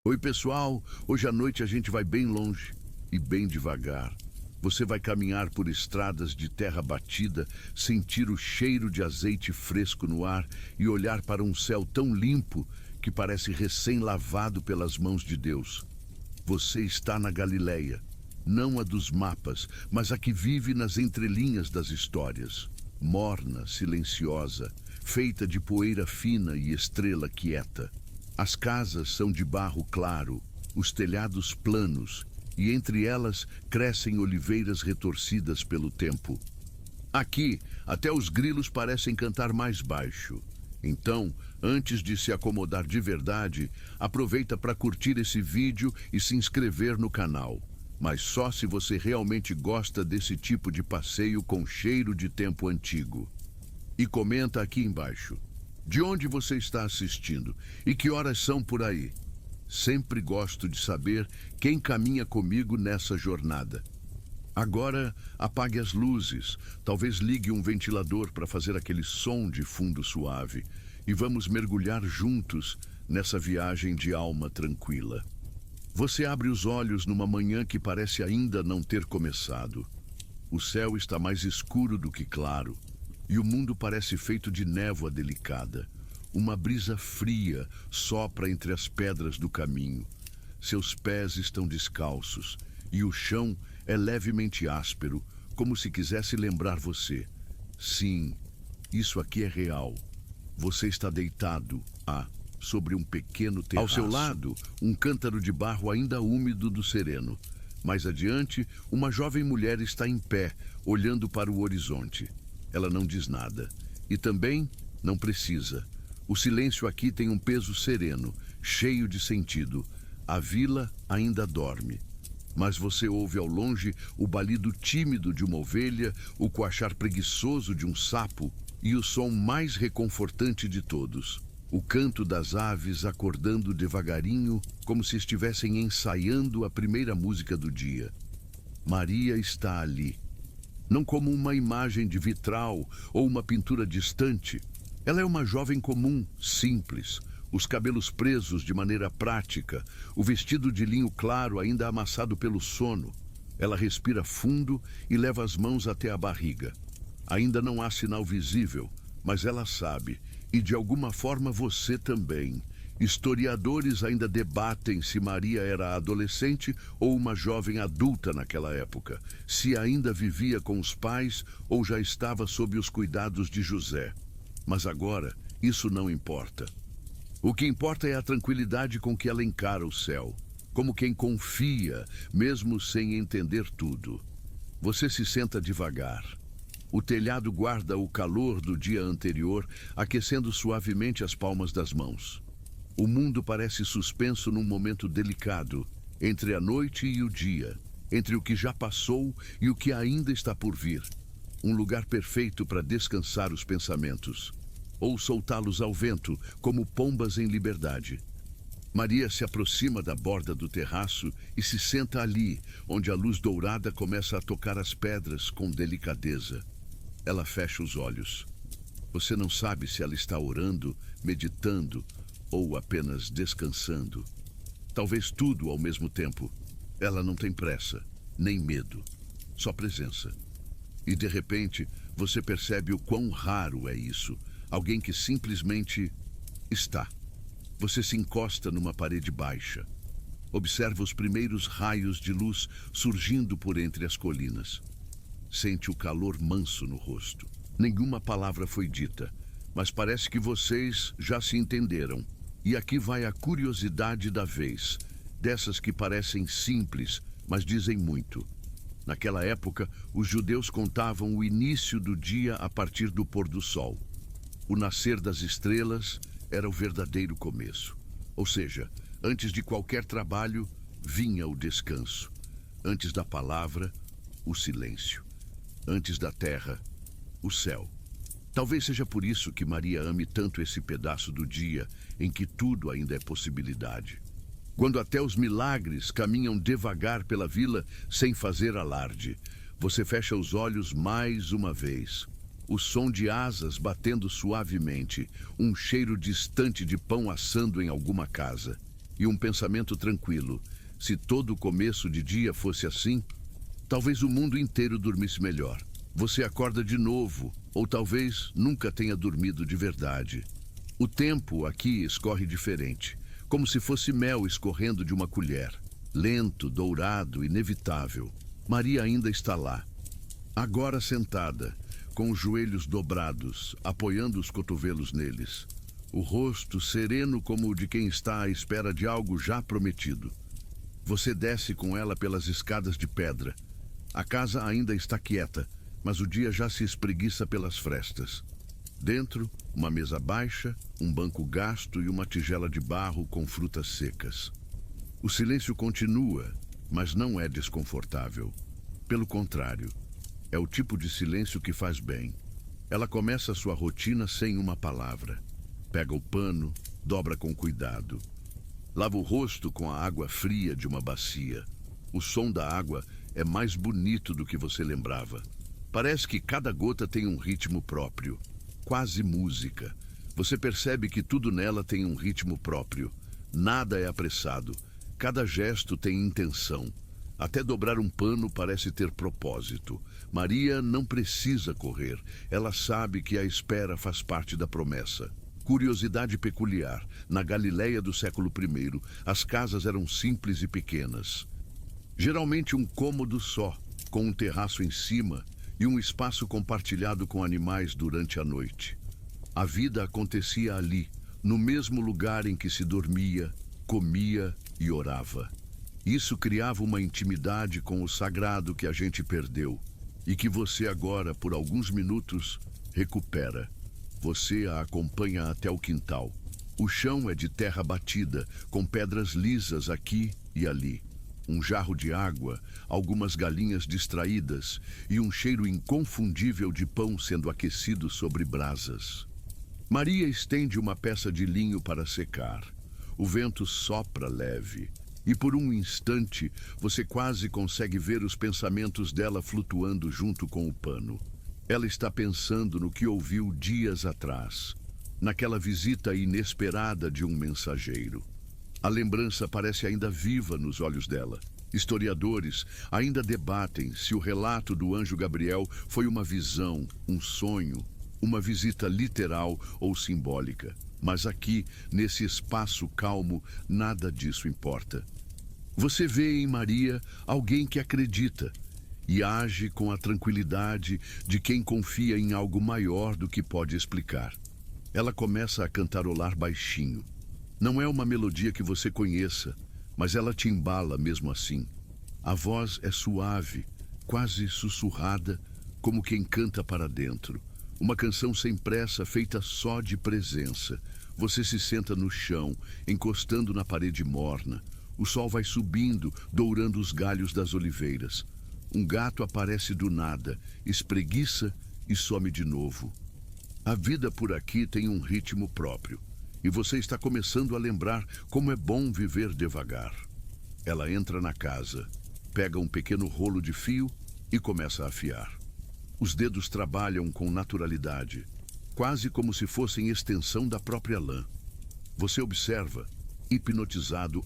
Oi, pessoal! Hoje à noite a gente vai bem longe e bem devagar. Você vai caminhar por estradas de terra batida, sentir o cheiro de azeite fresco no ar e olhar para um céu tão limpo que parece recém-lavado pelas mãos de Deus. Você está na Galileia, não a dos mapas, mas a que vive nas entrelinhas das histórias. Morna, silenciosa, feita de poeira fina e estrela quieta. As casas são de barro claro, os telhados planos, e entre elas crescem oliveiras retorcidas pelo tempo. Aqui, até os grilos parecem cantar mais baixo. Então, antes de se acomodar de verdade, aproveita para curtir esse vídeo e se inscrever no canal. Mas só se você realmente gosta desse tipo de passeio com cheiro de tempo antigo. E comenta aqui embaixo. De onde você está assistindo e que horas são por aí? Sempre gosto de saber quem caminha comigo nessa jornada. Agora, apague as luzes, talvez ligue um ventilador para fazer aquele som de fundo suave e vamos mergulhar juntos nessa viagem de alma tranquila. Você abre os olhos numa manhã que parece ainda não ter começado. O céu está mais escuro do que claro e o mundo parece feito de névoa delicada. Uma brisa fria sopra entre as pedras do caminho. Seus pés estão descalços e o chão é levemente áspero, como se quisesse lembrar você. Sim, isso aqui é real. Você está deitado, sobre um pequeno terraço. Ao seu lado, um cântaro de barro ainda úmido do sereno. Mais adiante, uma jovem mulher está em pé, olhando para o horizonte. Ela não diz nada. E também não precisa. O silêncio aqui tem um peso sereno, cheio de sentido. A vila ainda dorme. Mas você ouve ao longe o balido tímido de uma ovelha, o coachar preguiçoso de um sapo e o som mais reconfortante de todos. O canto das aves acordando devagarinho, como se estivessem ensaiando a primeira música do dia. Maria está ali. Não como uma imagem de vitral ou uma pintura distante. Ela é uma jovem comum, simples, os cabelos presos de maneira prática, o vestido de linho claro ainda amassado pelo sono. Ela respira fundo e leva as mãos até a barriga. Ainda não há sinal visível, mas ela sabe, e de alguma forma você também. Historiadores ainda debatem se Maria era adolescente ou uma jovem adulta naquela época, se ainda vivia com os pais ou já estava sob os cuidados de José. Mas agora, isso não importa. O que importa é a tranquilidade com que ela encara o céu, como quem confia, mesmo sem entender tudo. Você se senta devagar. O telhado guarda o calor do dia anterior, aquecendo suavemente as palmas das mãos. O mundo parece suspenso num momento delicado, entre a noite e o dia, entre o que já passou e o que ainda está por vir. Um lugar perfeito para descansar os pensamentos, ou soltá-los ao vento, como pombas em liberdade. Maria se aproxima da borda do terraço e se senta ali, onde a luz dourada começa a tocar as pedras com delicadeza. Ela fecha os olhos. Você não sabe se ela está orando, meditando ou apenas descansando. Talvez tudo ao mesmo tempo. Ela não tem pressa, nem medo, só presença. E de repente, você percebe o quão raro é isso. Alguém que simplesmente está. Você se encosta numa parede baixa. Observa os primeiros raios de luz surgindo por entre as colinas. Sente o calor manso no rosto. Nenhuma palavra foi dita, mas parece que vocês já se entenderam. E aqui vai a curiosidade da vez, dessas que parecem simples, mas dizem muito. Naquela época, os judeus contavam o início do dia a partir do pôr do sol. O nascer das estrelas era o verdadeiro começo. Ou seja, antes de qualquer trabalho, vinha o descanso. Antes da palavra, o silêncio. Antes da terra, o céu. Talvez seja por isso que Maria ame tanto esse pedaço do dia em que tudo ainda é possibilidade. Quando até os milagres caminham devagar pela vila sem fazer alarde, você fecha os olhos mais uma vez. O som de asas batendo suavemente, um cheiro distante de pão assando em alguma casa. e um pensamento tranquilo. Se todo começo de dia fosse assim, talvez o mundo inteiro dormisse melhor. Você acorda de novo, ou talvez nunca tenha dormido de verdade. O tempo aqui escorre diferente, como se fosse mel escorrendo de uma colher. Lento, dourado, inevitável. Maria ainda está lá. Agora sentada, com os joelhos dobrados, apoiando os cotovelos neles. O rosto sereno como o de quem está à espera de algo já prometido. Você desce com ela pelas escadas de pedra. A casa ainda está quieta, mas o dia já se espreguiça pelas frestas. Dentro, uma mesa baixa, um banco gasto e uma tigela de barro com frutas secas. O silêncio continua, mas não é desconfortável. Pelo contrário, é o tipo de silêncio que faz bem. Ela começa sua rotina sem uma palavra. Pega o pano, dobra com cuidado. Lava o rosto com a água fria de uma bacia. O som da água é mais bonito do que você lembrava. Parece que cada gota tem um ritmo próprio, quase música. Você percebe que tudo nela tem um ritmo próprio. Nada é apressado. Cada gesto tem intenção. Até dobrar um pano parece ter propósito. Maria não precisa correr. Ela sabe que a espera faz parte da promessa. Curiosidade peculiar. Na Galileia do século I, as casas eram simples e pequenas. Geralmente um cômodo só, com um terraço em cima e um espaço compartilhado com animais durante a noite. A vida acontecia ali, no mesmo lugar em que se dormia, comia e orava. Isso criava uma intimidade com o sagrado que a gente perdeu e que você agora, por alguns minutos, recupera. Você a acompanha até o quintal. O chão é de terra batida, com pedras lisas aqui e ali. Um jarro de água, algumas galinhas distraídas e um cheiro inconfundível de pão sendo aquecido sobre brasas. Maria estende uma peça de linho para secar. O vento sopra leve. E por um instante, você quase consegue ver os pensamentos dela flutuando junto com o pano. Ela está pensando no que ouviu dias atrás, naquela visita inesperada de um mensageiro. A lembrança parece ainda viva nos olhos dela. Historiadores ainda debatem se o relato do anjo Gabriel foi uma visão, um sonho, uma visita literal ou simbólica. Mas aqui, nesse espaço calmo, nada disso importa. Você vê em Maria alguém que acredita e age com a tranquilidade de quem confia em algo maior do que pode explicar. Ela começa a cantarolar baixinho. Não é uma melodia que você conheça, mas ela te embala mesmo assim. A voz é suave, quase sussurrada, como quem canta para dentro. Uma canção sem pressa, feita só de presença. Você se senta no chão, encostando na parede morna. O sol vai subindo, dourando os galhos das oliveiras. Um gato aparece do nada, espreguiça e some de novo. A vida por aqui tem um ritmo próprio. E você está começando a lembrar como é bom viver devagar. Ela entra na casa, pega um pequeno rolo de fio e começa a afiar. Os dedos trabalham com naturalidade, quase como se fossem extensão da própria lã. Você observa, hipnotizado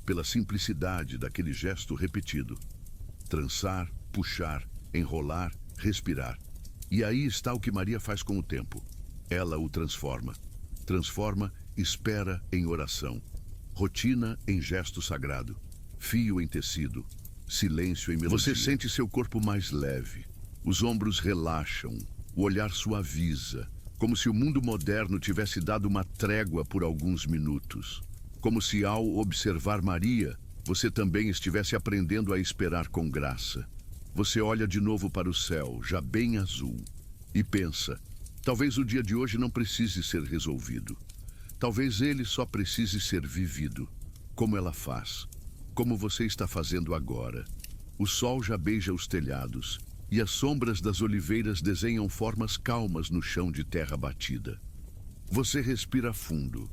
pela simplicidade daquele gesto repetido. Trançar, puxar, enrolar, respirar. E aí está o que Maria faz com o tempo. Ela o transforma. Transforma espera em oração. Rotina em gesto sagrado. Fio em tecido. Silêncio em melodia. Você sente seu corpo mais leve. Os ombros relaxam. O olhar suaviza. Como se o mundo moderno tivesse dado uma trégua por alguns minutos. Como se ao observar Maria, você também estivesse aprendendo a esperar com graça. Você olha de novo para o céu, já bem azul, e pensa, talvez o dia de hoje não precise ser resolvido. Talvez ele só precise ser vivido, como ela faz, como você está fazendo agora. O sol já beija os telhados, e as sombras das oliveiras desenham formas calmas no chão de terra batida. Você respira fundo.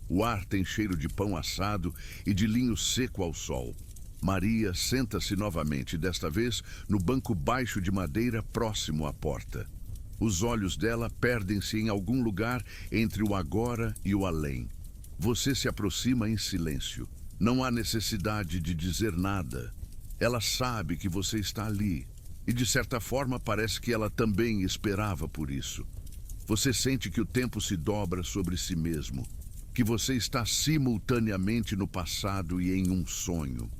O ar tem cheiro de pão assado e de linho seco ao sol. Maria senta-se novamente, desta vez no banco baixo de madeira próximo à porta. Os olhos dela perdem-se em algum lugar entre o agora e o além. Você se aproxima em silêncio. Não há necessidade de dizer nada. Ela sabe que você está ali. E de certa forma parece que ela também esperava por isso. Você sente que o tempo se dobra sobre si mesmo. Que você está simultaneamente no passado e em um sonho.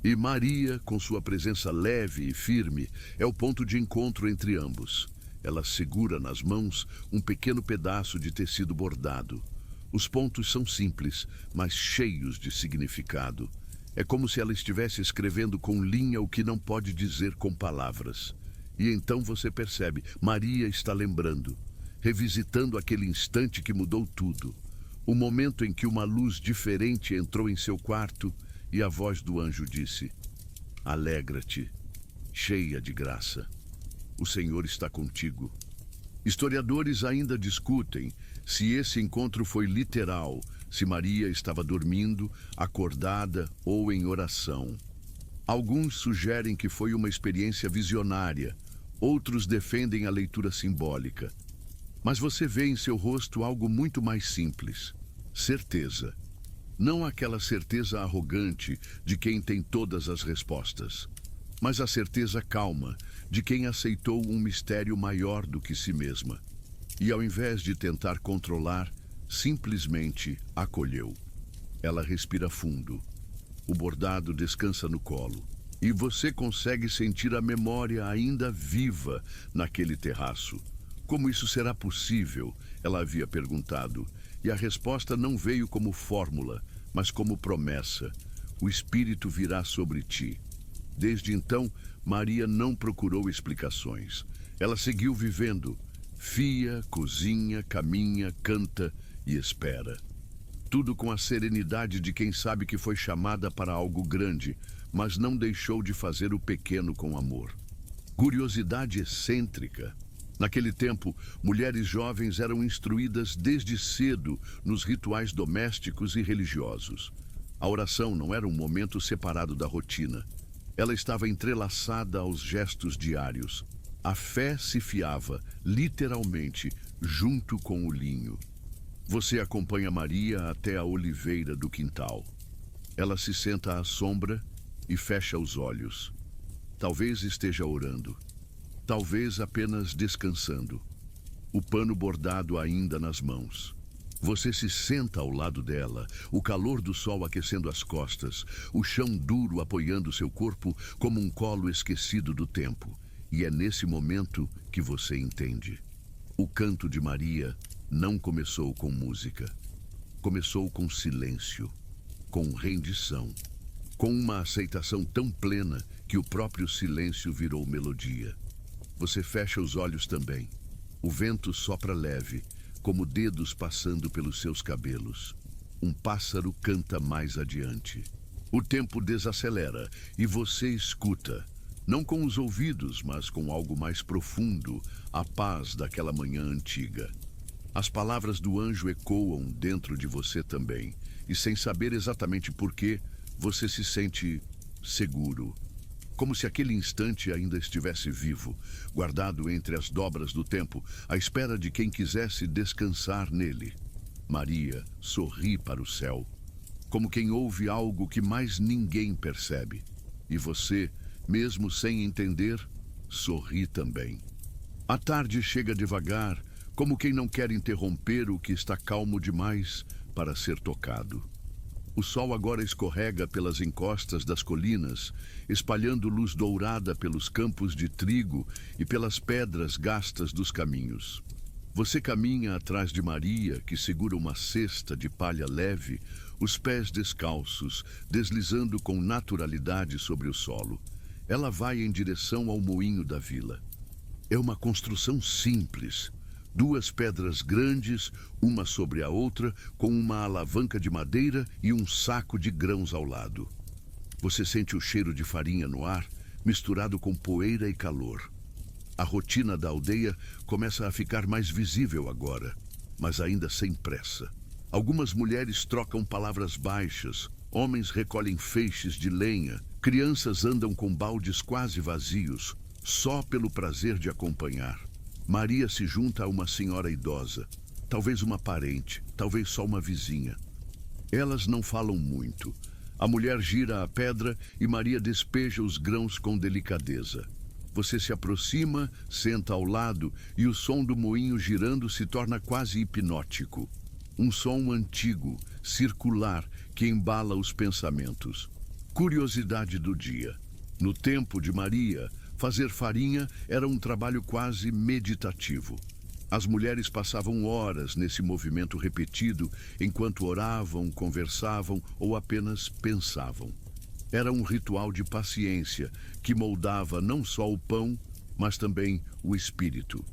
E Maria, com sua presença leve e firme, é o ponto de encontro entre ambos. Ela segura nas mãos um pequeno pedaço de tecido bordado. Os pontos são simples, mas cheios de significado. É como se ela estivesse escrevendo com linha o que não pode dizer com palavras. E então você percebe, Maria está lembrando, revisitando aquele instante que mudou tudo. O momento em que uma luz diferente entrou em seu quarto e a voz do anjo disse: "Alegra-te, cheia de graça. O Senhor está contigo." Historiadores ainda discutem se esse encontro foi literal, se Maria estava dormindo, acordada ou em oração. Alguns sugerem que foi uma experiência visionária, outros defendem a leitura simbólica. Mas você vê em seu rosto algo muito mais simples: certeza. Não aquela certeza arrogante de quem tem todas as respostas, mas a certeza calma de quem aceitou um mistério maior do que si mesma. E ao invés de tentar controlar, simplesmente acolheu. Ela respira fundo. O bordado descansa no colo. E você consegue sentir a memória ainda viva naquele terraço. Como isso será possível? Ela havia perguntado. E a resposta não veio como fórmula, mas como promessa. O Espírito virá sobre ti. Desde então, Maria não procurou explicações. Ela seguiu vivendo. Fia, cozinha, caminha, canta e espera. Tudo com a serenidade de quem sabe que foi chamada para algo grande, mas não deixou de fazer o pequeno com amor. Curiosidade excêntrica. Naquele tempo, mulheres jovens eram instruídas desde cedo nos rituais domésticos e religiosos. A oração não era um momento separado da rotina. Ela estava entrelaçada aos gestos diários. A fé se fiava, literalmente, junto com o linho. Você acompanha Maria até a oliveira do quintal. Ela se senta à sombra e fecha os olhos. Talvez esteja orando. Talvez apenas descansando. O pano bordado ainda nas mãos. Você se senta ao lado dela, o calor do sol aquecendo as costas, o chão duro apoiando seu corpo como um colo esquecido do tempo. E é nesse momento que você entende. O canto de Maria não começou com música. Começou com silêncio, com rendição, com uma aceitação tão plena que o próprio silêncio virou melodia. Você fecha os olhos também. O vento sopra leve, como dedos passando pelos seus cabelos. Um pássaro canta mais adiante. O tempo desacelera e você escuta, não com os ouvidos, mas com algo mais profundo, a paz daquela manhã antiga. As palavras do anjo ecoam dentro de você também, e sem saber exatamente por quê, você se sente seguro. Como se aquele instante ainda estivesse vivo, guardado entre as dobras do tempo, à espera de quem quisesse descansar nele. Maria sorri para o céu, como quem ouve algo que mais ninguém percebe. E você, mesmo sem entender, sorri também. A tarde chega devagar, como quem não quer interromper o que está calmo demais para ser tocado. O sol agora escorrega pelas encostas das colinas, espalhando luz dourada pelos campos de trigo e pelas pedras gastas dos caminhos. Você caminha atrás de Maria, que segura uma cesta de palha leve, os pés descalços, deslizando com naturalidade sobre o solo. Ela vai em direção ao moinho da vila. É uma construção simples. 2 pedras grandes, uma sobre a outra, com uma alavanca de madeira e um saco de grãos ao lado. Você sente o cheiro de farinha no ar, misturado com poeira e calor. A rotina da aldeia começa a ficar mais visível agora, mas ainda sem pressa. Algumas mulheres trocam palavras baixas, homens recolhem feixes de lenha, crianças andam com baldes quase vazios, só pelo prazer de acompanhar. Maria se junta a uma senhora idosa, talvez uma parente, talvez só uma vizinha. Elas não falam muito. A mulher gira a pedra e Maria despeja os grãos com delicadeza. Você se aproxima, senta ao lado e o som do moinho girando se torna quase hipnótico. Um som antigo, circular, que embala os pensamentos. Curiosidade do dia. No tempo de Maria, fazer farinha era um trabalho quase meditativo. As mulheres passavam horas nesse movimento repetido enquanto oravam, conversavam ou apenas pensavam. Era um ritual de paciência que moldava não só o pão, mas também o espírito.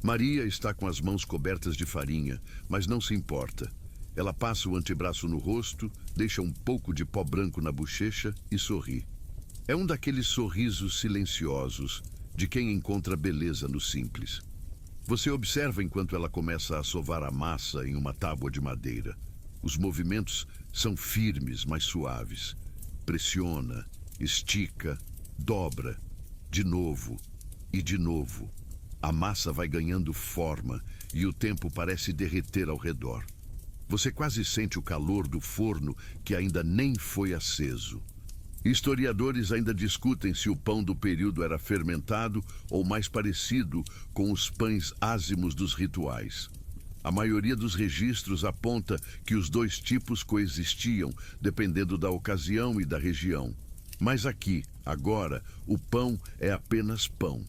Maria está com as mãos cobertas de farinha, mas não se importa. Ela passa o antebraço no rosto, deixa um pouco de pó branco na bochecha e sorri. É um daqueles sorrisos silenciosos de quem encontra beleza no simples. Você observa enquanto ela começa a sovar a massa em uma tábua de madeira. Os movimentos são firmes, mas suaves. Pressiona, estica, dobra, de novo e de novo. A massa vai ganhando forma e o tempo parece derreter ao redor. Você quase sente o calor do forno que ainda nem foi aceso. Historiadores ainda discutem se o pão do período era fermentado ou mais parecido com os pães ázimos dos rituais. A maioria dos registros aponta que os dois tipos coexistiam, dependendo da ocasião e da região. Mas aqui, agora, o pão é apenas pão.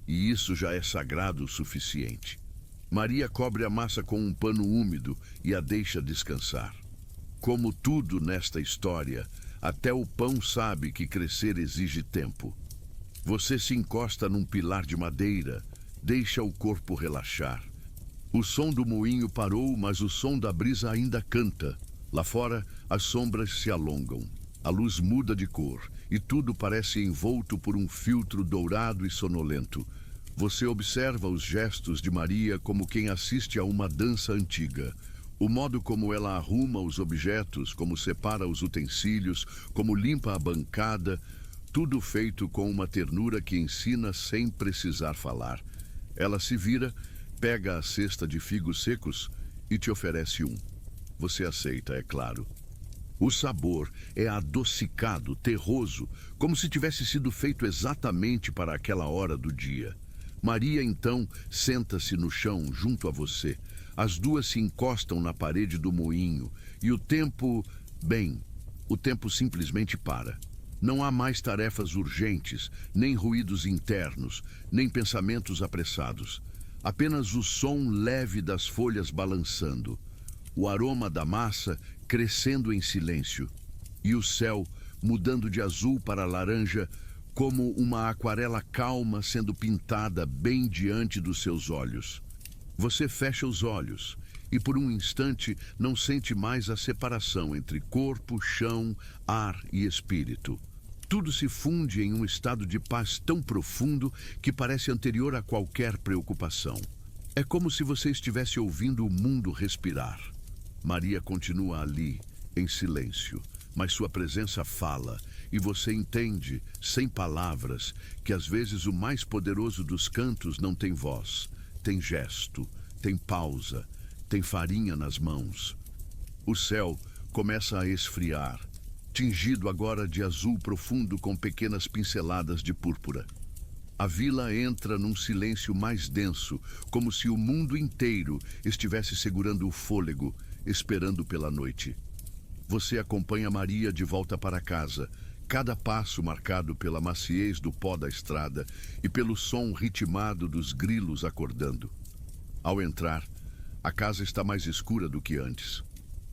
E isso já é sagrado o suficiente. Maria cobre a massa com um pano úmido e a deixa descansar. Como tudo nesta história, até o pão sabe que crescer exige tempo. Você se encosta num pilar de madeira, deixa o corpo relaxar. O som do moinho parou, mas o som da brisa ainda canta. Lá fora, as sombras se alongam. A luz muda de cor e tudo parece envolto por um filtro dourado e sonolento. Você observa os gestos de Maria como quem assiste a uma dança antiga. O modo como ela arruma os objetos, como separa os utensílios, como limpa a bancada, tudo feito com uma ternura que ensina sem precisar falar. Ela se vira, pega a cesta de figos secos e te oferece um. Você aceita, é claro. O sabor é adocicado, terroso, como se tivesse sido feito exatamente para aquela hora do dia. Maria, então, senta-se no chão junto a você. As duas se encostam na parede do moinho e o tempo simplesmente para. Não há mais tarefas urgentes, nem ruídos internos, nem pensamentos apressados. Apenas o som leve das folhas balançando. O aroma da massa crescendo em silêncio. E o céu mudando de azul para laranja, como uma aquarela calma sendo pintada bem diante dos seus olhos. Você fecha os olhos e por um instante não sente mais a separação entre corpo, chão, ar e espírito. Tudo se funde em um estado de paz tão profundo que parece anterior a qualquer preocupação. É como se você estivesse ouvindo o mundo respirar. Maria continua ali, em silêncio, mas sua presença fala e você entende, sem palavras, que às vezes o mais poderoso dos cantos não tem voz. Tem gesto, tem pausa, tem farinha nas mãos. O céu começa a esfriar, tingido agora de azul profundo com pequenas pinceladas de púrpura. A vila entra num silêncio mais denso, como se o mundo inteiro estivesse segurando o fôlego, esperando pela noite. Você acompanha Maria de volta para casa, cada passo marcado pela maciez do pó da estrada e pelo som ritmado dos grilos acordando. Ao entrar, a casa está mais escura do que antes.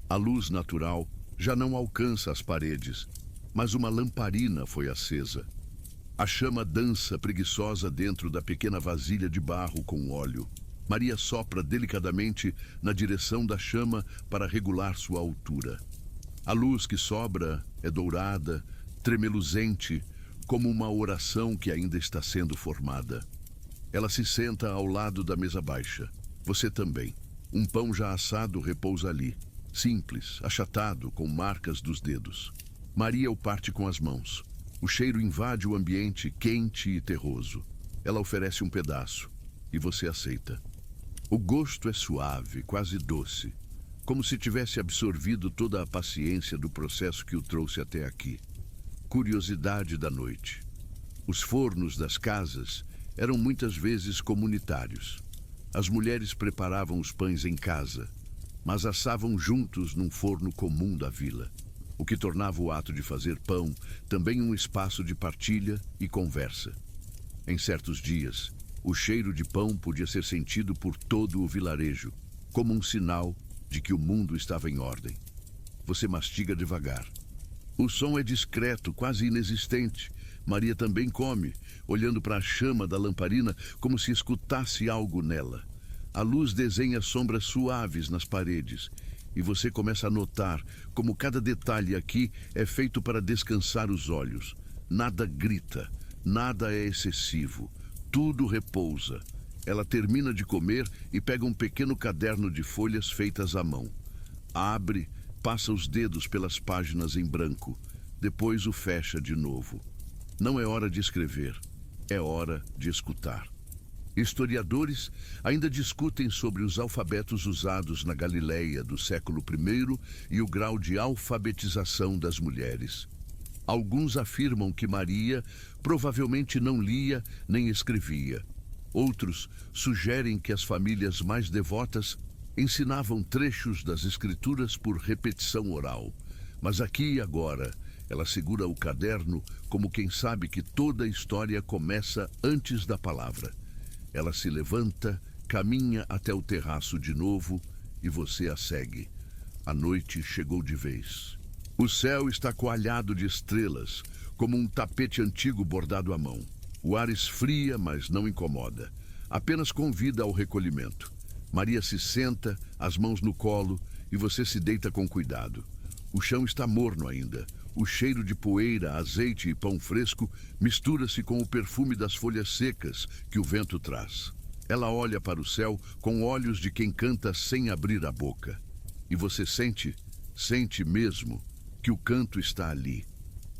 A luz natural já não alcança as paredes, mas uma lamparina foi acesa. A chama dança preguiçosa dentro da pequena vasilha de barro com óleo. Maria sopra delicadamente na direção da chama para regular sua altura. A luz que sobra é dourada, tremeluzente, como uma oração que ainda está sendo formada. Ela se senta ao lado da mesa baixa. Você também. Um pão já assado repousa ali, simples, achatado, com marcas dos dedos. Maria o parte com as mãos. O cheiro invade o ambiente, quente e terroso. Ela oferece um pedaço e você aceita. O gosto é suave, quase doce, como se tivesse absorvido toda a paciência do processo que o trouxe até aqui. Curiosidade da noite. Os fornos das casas eram muitas vezes comunitários. As mulheres preparavam os pães em casa, mas assavam juntos num forno comum da vila, o que tornava o ato de fazer pão também um espaço de partilha e conversa. Em certos dias, o cheiro de pão podia ser sentido por todo o vilarejo, como um sinal de que o mundo estava em ordem. Você mastiga devagar. O som é discreto, quase inexistente. Maria também come, olhando para a chama da lamparina como se escutasse algo nela. A luz desenha sombras suaves nas paredes e você começa a notar como cada detalhe aqui é feito para descansar os olhos. Nada grita, nada é excessivo, tudo repousa. Ela termina de comer e pega um pequeno caderno de folhas feitas à mão. Abre, passa os dedos pelas páginas em branco, depois o fecha de novo. Não é hora de escrever, é hora de escutar. Historiadores ainda discutem sobre os alfabetos usados na Galileia do século I e o grau de alfabetização das mulheres. Alguns afirmam que Maria provavelmente não lia nem escrevia. Outros sugerem que as famílias mais devotas ensinavam trechos das escrituras por repetição oral. Mas aqui e agora, ela segura o caderno como quem sabe que toda a história começa antes da palavra. Ela se levanta, caminha até o terraço de novo e você a segue. A noite chegou de vez. O céu está coalhado de estrelas, como um tapete antigo bordado à mão. O ar esfria, mas não incomoda. Apenas convida ao recolhimento. Maria se senta, as mãos no colo, e você se deita com cuidado. O chão está morno ainda. O cheiro de poeira, azeite e pão fresco mistura-se com o perfume das folhas secas que o vento traz. Ela olha para o céu com olhos de quem canta sem abrir a boca. E você sente mesmo, que o canto está ali.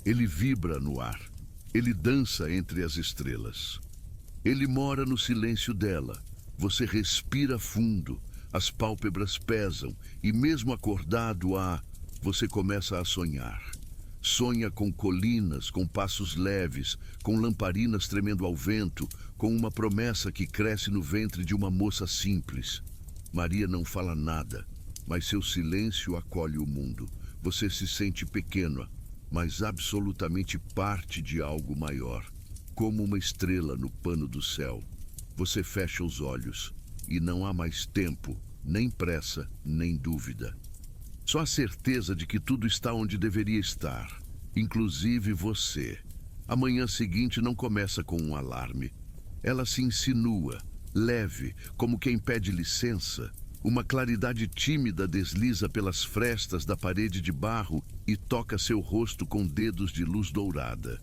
Ele vibra no ar. Ele dança entre as estrelas. Ele mora no silêncio dela. Você respira fundo, as pálpebras pesam e mesmo acordado, você começa a sonhar. Sonha com colinas, com passos leves, com lamparinas tremendo ao vento, com uma promessa que cresce no ventre de uma moça simples. Maria não fala nada, mas seu silêncio acolhe o mundo. Você se sente pequena, mas absolutamente parte de algo maior, como uma estrela no pano do céu. Você fecha os olhos e não há mais tempo, nem pressa, nem dúvida. Só a certeza de que tudo está onde deveria estar, inclusive você. A manhã seguinte não começa com um alarme. Ela se insinua, leve, como quem pede licença. Uma claridade tímida desliza pelas frestas da parede de barro e toca seu rosto com dedos de luz dourada.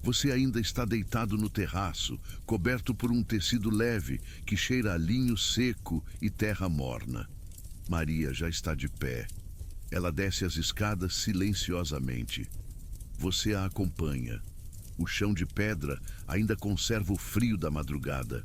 Você ainda está deitado no terraço, coberto por um tecido leve que cheira a linho seco e terra morna. Maria já está de pé. Ela desce as escadas silenciosamente. Você a acompanha. O chão de pedra ainda conserva o frio da madrugada.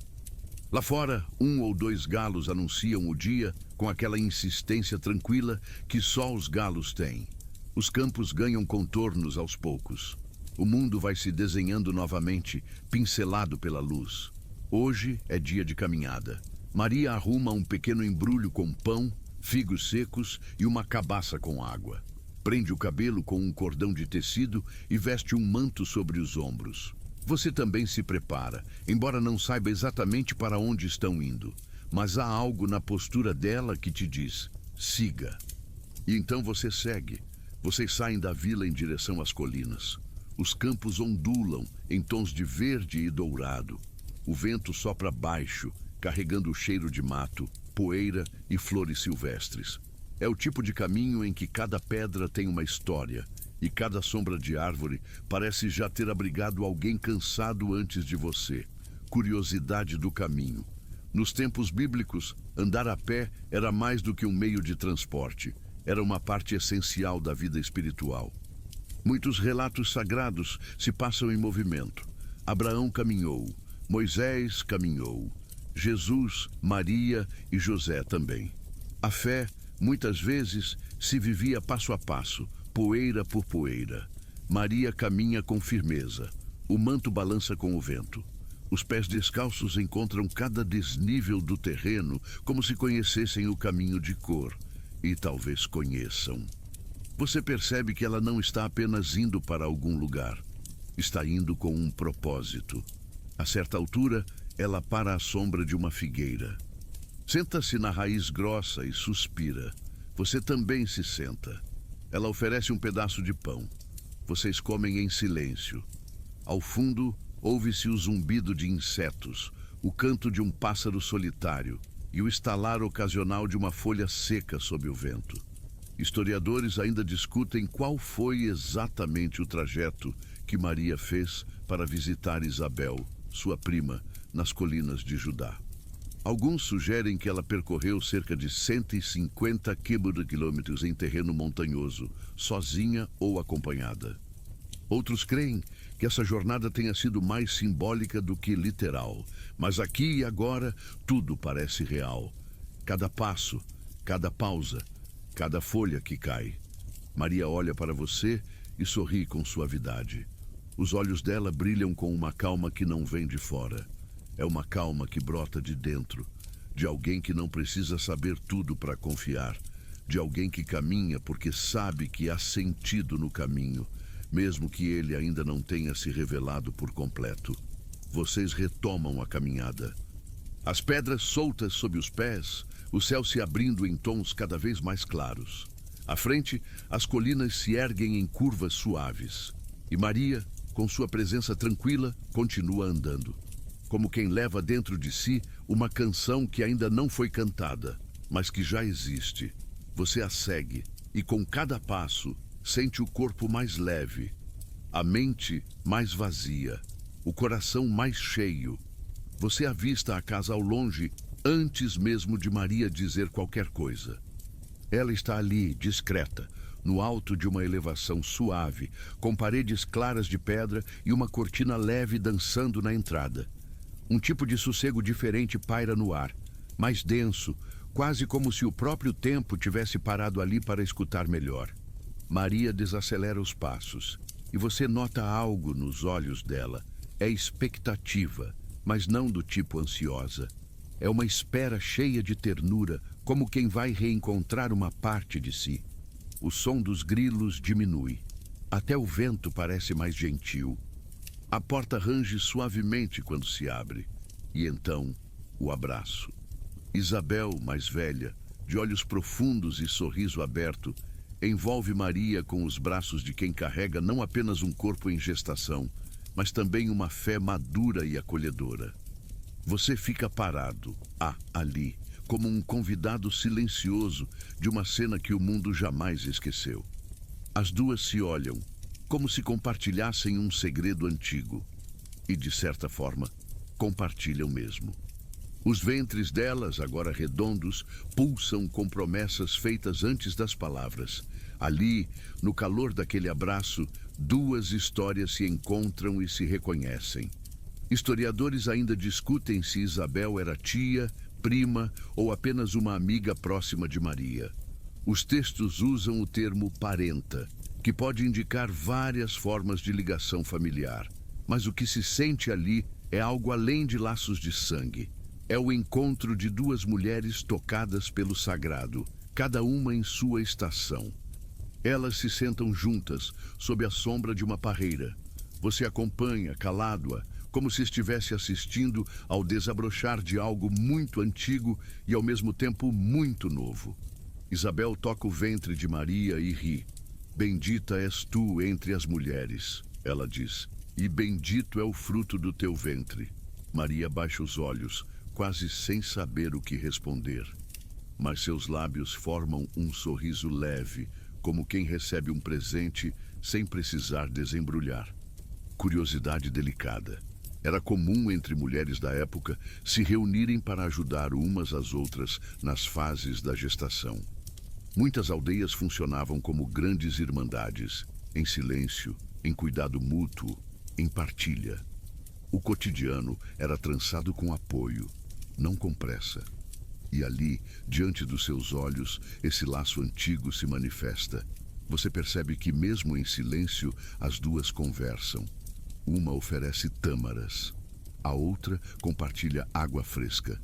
Lá fora, 1 ou 2 galos anunciam o dia com aquela insistência tranquila que só os galos têm. Os campos ganham contornos aos poucos. O mundo vai se desenhando novamente, pincelado pela luz. Hoje é dia de caminhada. Maria arruma um pequeno embrulho com pão, figos secos e uma cabaça com água. Prende o cabelo com um cordão de tecido e veste um manto sobre os ombros. Você também se prepara, embora não saiba exatamente para onde estão indo. Mas há algo na postura dela que te diz, siga. E então você segue. Vocês saem da vila em direção às colinas. Os campos ondulam em tons de verde e dourado. O vento sopra baixo, carregando o cheiro de mato, poeira e flores silvestres. É o tipo de caminho em que cada pedra tem uma história e cada sombra de árvore parece já ter abrigado alguém cansado antes de você. Curiosidade do caminho. Nos tempos bíblicos, andar a pé era mais do que um meio de transporte. Era uma parte essencial da vida espiritual. Muitos relatos sagrados se passam em movimento. Abraão caminhou, Moisés caminhou, Jesus, Maria e José também. A fé Muitas vezes se vivia passo a passo, poeira por poeira. Maria caminha com firmeza. O manto balança com o vento. Os pés descalços encontram cada desnível do terreno como se conhecessem o caminho de cor. E talvez conheçam. Você percebe que ela não está apenas indo para algum lugar. Está indo com um propósito. A certa altura, ela para à sombra de uma figueira. Senta-se na raiz grossa e suspira. Você também se senta. Ela oferece um pedaço de pão. Vocês comem em silêncio. Ao fundo, ouve-se o zumbido de insetos, o canto de um pássaro solitário e o estalar ocasional de uma folha seca sob o vento. Historiadores ainda discutem qual foi exatamente o trajeto que Maria fez para visitar Isabel, sua prima, nas colinas de Judá. Alguns sugerem que ela percorreu cerca de 150 quilômetros em terreno montanhoso, sozinha ou acompanhada. Outros creem que essa jornada tenha sido mais simbólica do que literal, mas aqui e agora tudo parece real. Cada passo, cada pausa, cada folha que cai. Maria olha para você e sorri com suavidade. Os olhos dela brilham com uma calma que não vem de fora. É uma calma que brota de dentro, de alguém que não precisa saber tudo para confiar, de alguém que caminha porque sabe que há sentido no caminho, mesmo que ele ainda não tenha se revelado por completo. Vocês retomam a caminhada. As pedras soltas sob os pés, o céu se abrindo em tons cada vez mais claros. À frente, as colinas se erguem em curvas suaves. E Maria, com sua presença tranquila, continua andando. Como quem leva dentro de si uma canção que ainda não foi cantada, mas que já existe. Você a segue e com cada passo sente o corpo mais leve, a mente mais vazia, o coração mais cheio. Você avista a casa ao longe antes mesmo de Maria dizer qualquer coisa. Ela está ali, discreta, no alto de uma elevação suave, com paredes claras de pedra e uma cortina leve dançando na entrada. Um tipo de sossego diferente paira no ar, mais denso, quase como se o próprio tempo tivesse parado ali para escutar melhor. Maria desacelera os passos, e você nota algo nos olhos dela. É expectativa, mas não do tipo ansiosa. É uma espera cheia de ternura, como quem vai reencontrar uma parte de si. O som dos grilos diminui. Até o vento parece mais gentil. A porta range suavemente quando se abre. E então, o abraço. Isabel, mais velha, de olhos profundos e sorriso aberto, envolve Maria com os braços de quem carrega não apenas um corpo em gestação, mas também uma fé madura e acolhedora. Você fica parado, ali, como um convidado silencioso de uma cena que o mundo jamais esqueceu. As duas se olham, como se compartilhassem um segredo antigo. E, de certa forma, compartilham mesmo. Os ventres delas, agora redondos, pulsam com promessas feitas antes das palavras. Ali, no calor daquele abraço, duas histórias se encontram e se reconhecem. Historiadores ainda discutem se Isabel era tia, prima ou apenas uma amiga próxima de Maria. Os textos usam o termo parenta, que pode indicar várias formas de ligação familiar. Mas o que se sente ali é algo além de laços de sangue. É o encontro de duas mulheres tocadas pelo sagrado, cada uma em sua estação. Elas se sentam juntas, sob a sombra de uma parreira. Você acompanha, calado-a, como se estivesse assistindo ao desabrochar de algo muito antigo e ao mesmo tempo muito novo. Isabel toca o ventre de Maria e ri. Bendita és tu entre as mulheres, ela diz, e bendito é o fruto do teu ventre. Maria baixa os olhos, quase sem saber o que responder. Mas seus lábios formam um sorriso leve, como quem recebe um presente sem precisar desembrulhar. Curiosidade delicada. Era comum entre mulheres da época se reunirem para ajudar umas às outras nas fases da gestação. Muitas aldeias funcionavam como grandes irmandades, em silêncio, em cuidado mútuo, em partilha. O cotidiano era trançado com apoio, não com pressa. E ali, diante dos seus olhos, esse laço antigo se manifesta. Você percebe que, mesmo em silêncio, as duas conversam. Uma oferece tâmaras, a outra compartilha água fresca.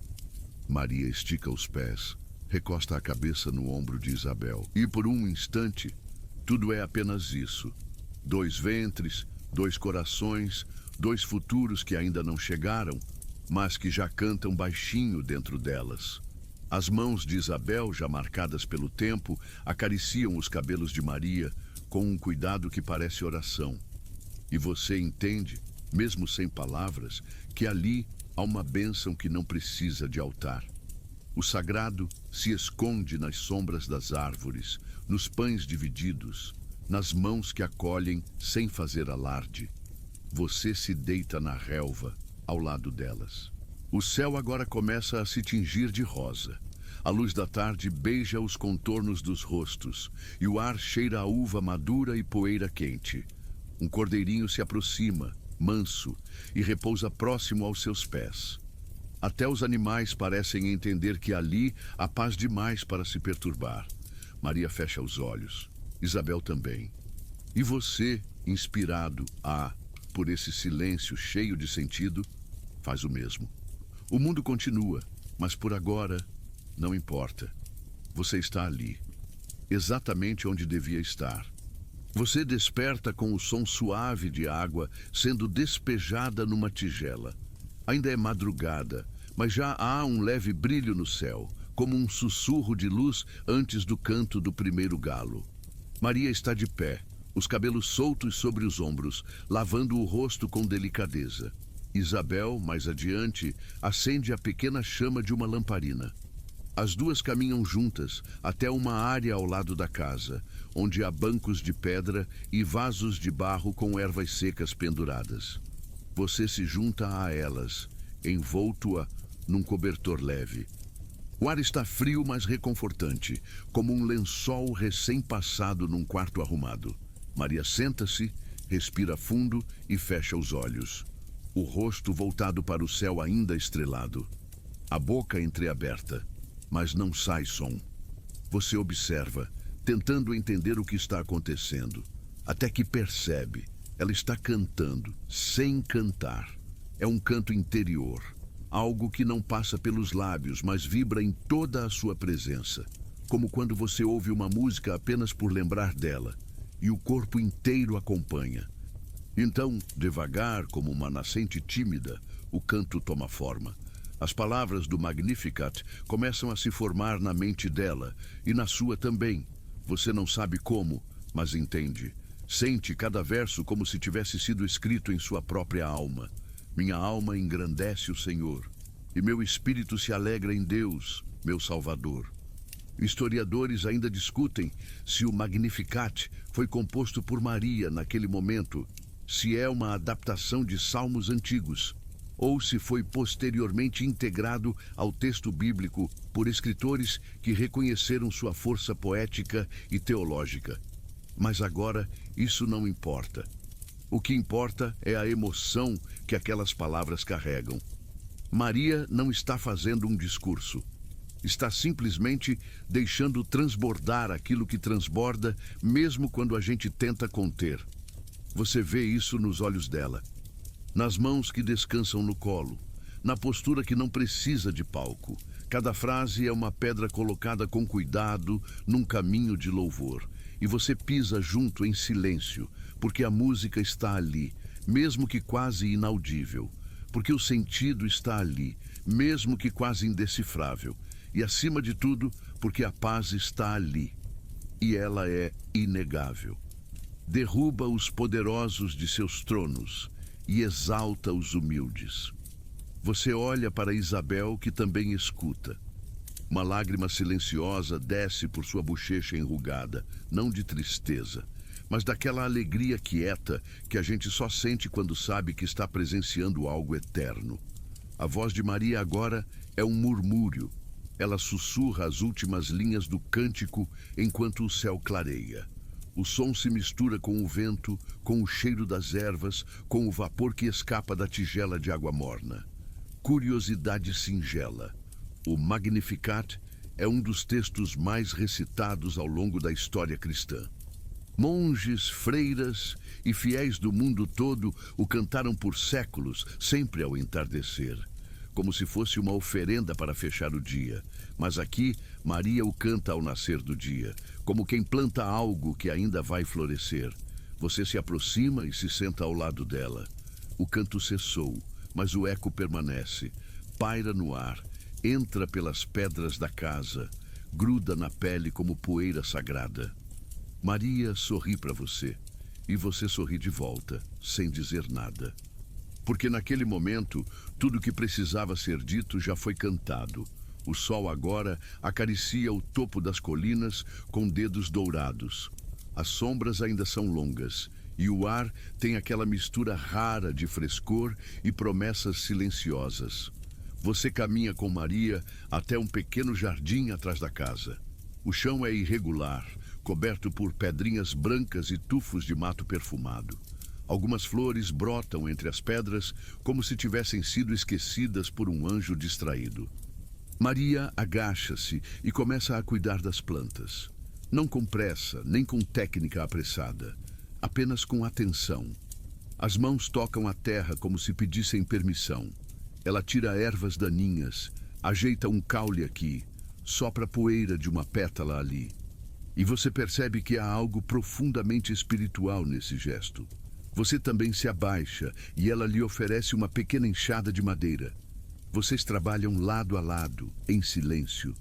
Maria estica os pés, recosta a cabeça no ombro de Isabel. E por um instante, tudo é apenas isso. 2 ventres, 2 corações, 2 futuros que ainda não chegaram, mas que já cantam baixinho dentro delas. As mãos de Isabel, já marcadas pelo tempo, acariciam os cabelos de Maria com um cuidado que parece oração. E você entende, mesmo sem palavras, que ali há uma bênção que não precisa de altar. O sagrado se esconde nas sombras das árvores, nos pães divididos, nas mãos que acolhem sem fazer alarde. Você se deita na relva, ao lado delas. O céu agora começa a se tingir de rosa. A luz da tarde beija os contornos dos rostos, e o ar cheira a uva madura e poeira quente. Um cordeirinho se aproxima, manso, e repousa próximo aos seus pés. Até os animais parecem entender que ali há paz demais para se perturbar. Maria fecha os olhos. Isabel também. E você, inspirado por esse silêncio cheio de sentido, faz o mesmo. O mundo continua, mas por agora, não importa. Você está ali, exatamente onde devia estar. Você desperta com o som suave de água sendo despejada numa tigela. Ainda é madrugada, mas já há um leve brilho no céu, como um sussurro de luz antes do canto do primeiro galo. Maria está de pé, os cabelos soltos sobre os ombros, lavando o rosto com delicadeza. Isabel, mais adiante, acende a pequena chama de uma lamparina. As duas caminham juntas até uma área ao lado da casa, onde há bancos de pedra e vasos de barro com ervas secas penduradas. Você se junta a elas, envolto-a num cobertor leve. O ar está frio, mas reconfortante, como um lençol recém-passado num quarto arrumado. Maria senta-se, respira fundo e fecha os olhos. O rosto voltado para o céu ainda estrelado. A boca entreaberta, mas não sai som. Você observa, tentando entender o que está acontecendo, até que percebe. Ela está cantando, sem cantar. É um canto interior, algo que não passa pelos lábios, mas vibra em toda a sua presença. Como quando você ouve uma música apenas por lembrar dela, e o corpo inteiro acompanha. Então, devagar, como uma nascente tímida, o canto toma forma. As palavras do Magnificat começam a se formar na mente dela, e na sua também. Você não sabe como, mas entende. Sente cada verso como se tivesse sido escrito em sua própria alma. Minha alma engrandece o Senhor, e meu espírito se alegra em Deus, meu Salvador. Historiadores ainda discutem se o Magnificat foi composto por Maria naquele momento, se é uma adaptação de salmos antigos, ou se foi posteriormente integrado ao texto bíblico por escritores que reconheceram sua força poética e teológica. Mas agora isso não importa. O que importa é a emoção que aquelas palavras carregam. Maria não está fazendo um discurso. Está simplesmente deixando transbordar aquilo que transborda, mesmo quando a gente tenta conter. Você vê isso nos olhos dela, nas mãos que descansam no colo, na postura que não precisa de palco. Cada frase é uma pedra colocada com cuidado num caminho de louvor. E você pisa junto em silêncio, porque a música está ali, mesmo que quase inaudível. Porque o sentido está ali, mesmo que quase indecifrável. E acima de tudo, porque a paz está ali. E ela é inegável. Derruba os poderosos de seus tronos e exalta os humildes. Você olha para Isabel, que também escuta. Uma lágrima silenciosa desce por sua bochecha enrugada, não de tristeza, mas daquela alegria quieta que a gente só sente quando sabe que está presenciando algo eterno. A voz de Maria agora é um murmúrio. Ela sussurra as últimas linhas do cântico enquanto o céu clareia. O som se mistura com o vento, com o cheiro das ervas, com o vapor que escapa da tigela de água morna. Curiosidade singela. O Magnificat é um dos textos mais recitados ao longo da história cristã. Monges, freiras e fiéis do mundo todo o cantaram por séculos, sempre ao entardecer, como se fosse uma oferenda para fechar o dia. Mas aqui, Maria o canta ao nascer do dia, como quem planta algo que ainda vai florescer. Você se aproxima e se senta ao lado dela. O canto cessou, mas o eco permanece, paira no ar, entra pelas pedras da casa, gruda na pele como poeira sagrada. Maria sorri para você, e você sorri de volta, sem dizer nada. Porque naquele momento, tudo o que precisava ser dito já foi cantado. O sol agora acaricia o topo das colinas com dedos dourados. As sombras ainda são longas, e o ar tem aquela mistura rara de frescor e promessas silenciosas. Você caminha com Maria até um pequeno jardim atrás da casa. O chão é irregular, coberto por pedrinhas brancas e tufos de mato perfumado. Algumas flores brotam entre as pedras como se tivessem sido esquecidas por um anjo distraído. Maria agacha-se e começa a cuidar das plantas. Não com pressa, nem com técnica apressada, apenas com atenção. As mãos tocam a terra como se pedissem permissão. Ela tira ervas daninhas, ajeita um caule aqui, sopra a poeira de uma pétala ali. E você percebe que há algo profundamente espiritual nesse gesto. Você também se abaixa e ela lhe oferece uma pequena enxada de madeira. Vocês trabalham lado a lado, em silêncio.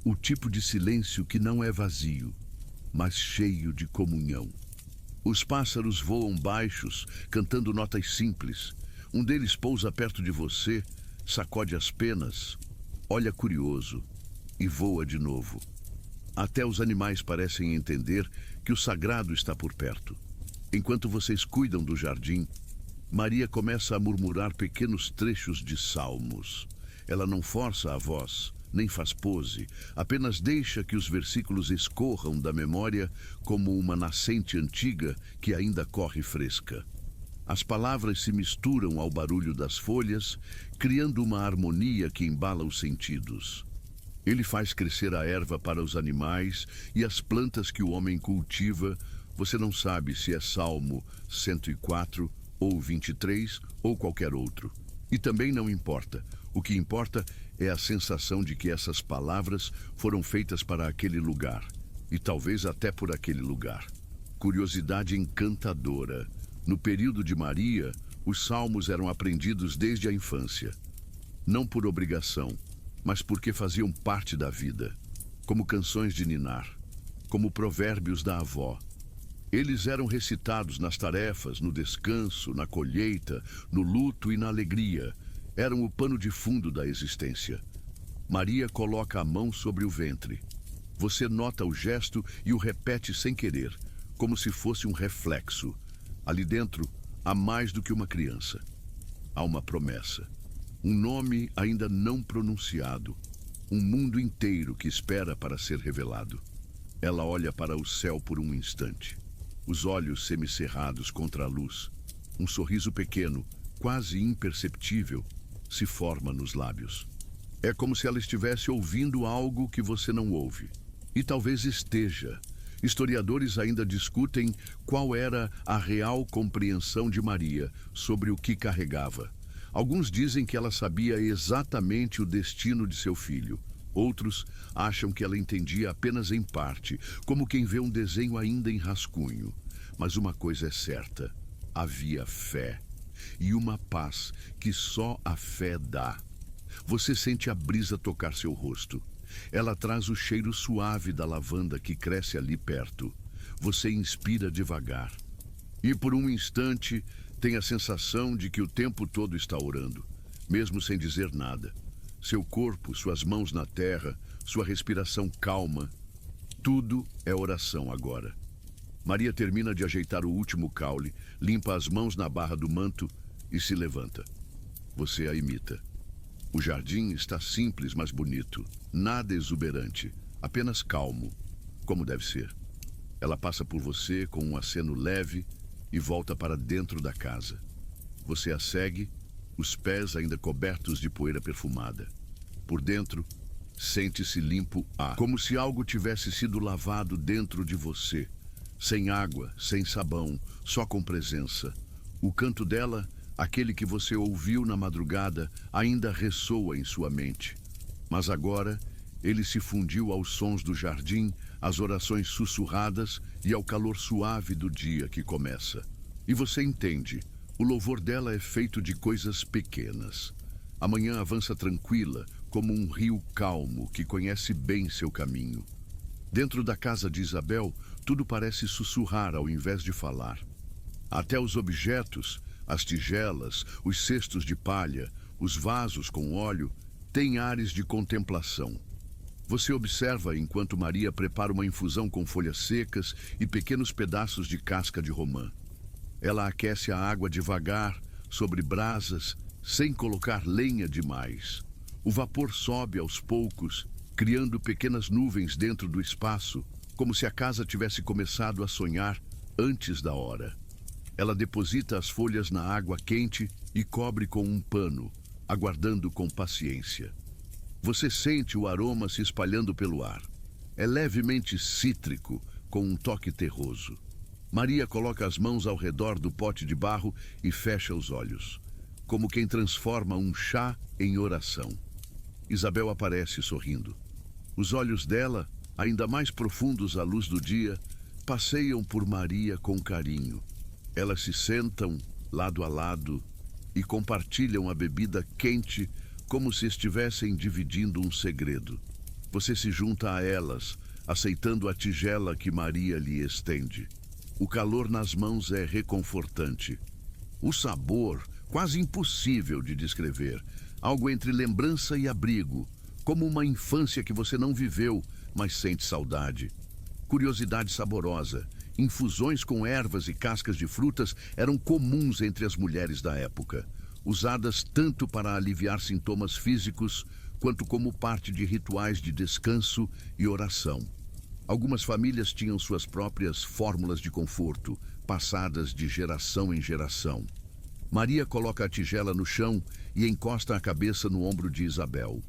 O tipo de silêncio que não é vazio, mas cheio de comunhão. Os pássaros voam baixos, cantando notas simples. Um deles pousa perto de você, sacode as penas, olha curioso e voa de novo. Até os animais parecem entender que o sagrado está por perto. Enquanto vocês cuidam do jardim, Maria começa a murmurar pequenos trechos de salmos. Ela não força a voz, nem faz pose, apenas deixa que os versículos escorram da memória como uma nascente antiga que ainda corre fresca. As palavras se misturam ao barulho das folhas, criando uma harmonia que embala os sentidos. Ele faz crescer a erva para os animais e as plantas que o homem cultiva. Você não sabe se é Salmo 104 ou 23 ou qualquer outro. E também não importa. O que importa é a sensação de que essas palavras foram feitas para aquele lugar. E talvez até por aquele lugar. Curiosidade encantadora. No período de Maria, os salmos eram aprendidos desde a infância. Não por obrigação, mas porque faziam parte da vida. Como canções de ninar, como provérbios da avó. Eles eram recitados nas tarefas, no descanso, na colheita, no luto e na alegria. Eram o pano de fundo da existência. Maria coloca a mão sobre o ventre. Você nota o gesto e o repete sem querer, como se fosse um reflexo. Ali dentro, há mais do que uma criança. Há uma promessa. Um nome ainda não pronunciado. Um mundo inteiro que espera para ser revelado. Ela olha para o céu por um instante. Os olhos semicerrados contra a luz. Um sorriso pequeno, quase imperceptível, se forma nos lábios. É como se ela estivesse ouvindo algo que você não ouve. E talvez esteja. Historiadores ainda discutem qual era a real compreensão de Maria sobre o que carregava. Alguns dizem que ela sabia exatamente o destino de seu filho. Outros acham que ela entendia apenas em parte, como quem vê um desenho ainda em rascunho. Mas uma coisa é certa: havia fé. E uma paz que só a fé dá. Você sente a brisa tocar seu rosto. Ela traz o cheiro suave da lavanda que cresce ali perto. Você inspira devagar. E por um instante, tem a sensação de que o tempo todo está orando, mesmo sem dizer nada. Seu corpo, suas mãos na terra, sua respiração calma. Tudo é oração agora. Maria termina de ajeitar o último caule, limpa as mãos na barra do manto e se levanta. Você a imita. O jardim está simples, mas bonito. Nada exuberante, apenas calmo, como deve ser. Ela passa por você com um aceno leve e volta para dentro da casa. Você a segue, os pés ainda cobertos de poeira perfumada. Por dentro, sente-se limpo, como se algo tivesse sido lavado dentro de você. Sem água, sem sabão, só com presença. O canto dela, aquele que você ouviu na madrugada, ainda ressoa em sua mente. Mas agora, ele se fundiu aos sons do jardim, às orações sussurradas e ao calor suave do dia que começa. E você entende, o louvor dela é feito de coisas pequenas. A manhã avança tranquila, como um rio calmo que conhece bem seu caminho. Dentro da casa de Isabel, tudo parece sussurrar ao invés de falar. Até os objetos, as tigelas, os cestos de palha, os vasos com óleo, têm ares de contemplação. Você observa enquanto Maria prepara uma infusão com folhas secas e pequenos pedaços de casca de romã. Ela aquece a água devagar, sobre brasas, sem colocar lenha demais. O vapor sobe aos poucos, criando pequenas nuvens dentro do espaço, como se a casa tivesse começado a sonhar antes da hora. Ela deposita as folhas na água quente e cobre com um pano, aguardando com paciência. Você sente o aroma se espalhando pelo ar. É levemente cítrico, com um toque terroso. Maria coloca as mãos ao redor do pote de barro e fecha os olhos, como quem transforma um chá em oração. Isabel aparece sorrindo. Os olhos dela, ainda mais profundos à luz do dia, passeiam por Maria com carinho. Elas se sentam lado a lado e compartilham a bebida quente como se estivessem dividindo um segredo. Você se junta a elas, aceitando a tigela que Maria lhe estende. O calor nas mãos é reconfortante. O sabor, quase impossível de descrever, algo entre lembrança e abrigo, como uma infância que você não viveu, mas sente saudade. Curiosidade saborosa, infusões com ervas e cascas de frutas eram comuns entre as mulheres da época, usadas tanto para aliviar sintomas físicos, quanto como parte de rituais de descanso e oração. Algumas famílias tinham suas próprias fórmulas de conforto, passadas de geração em geração. Maria coloca a tigela no chão e encosta a cabeça no ombro de Isabel.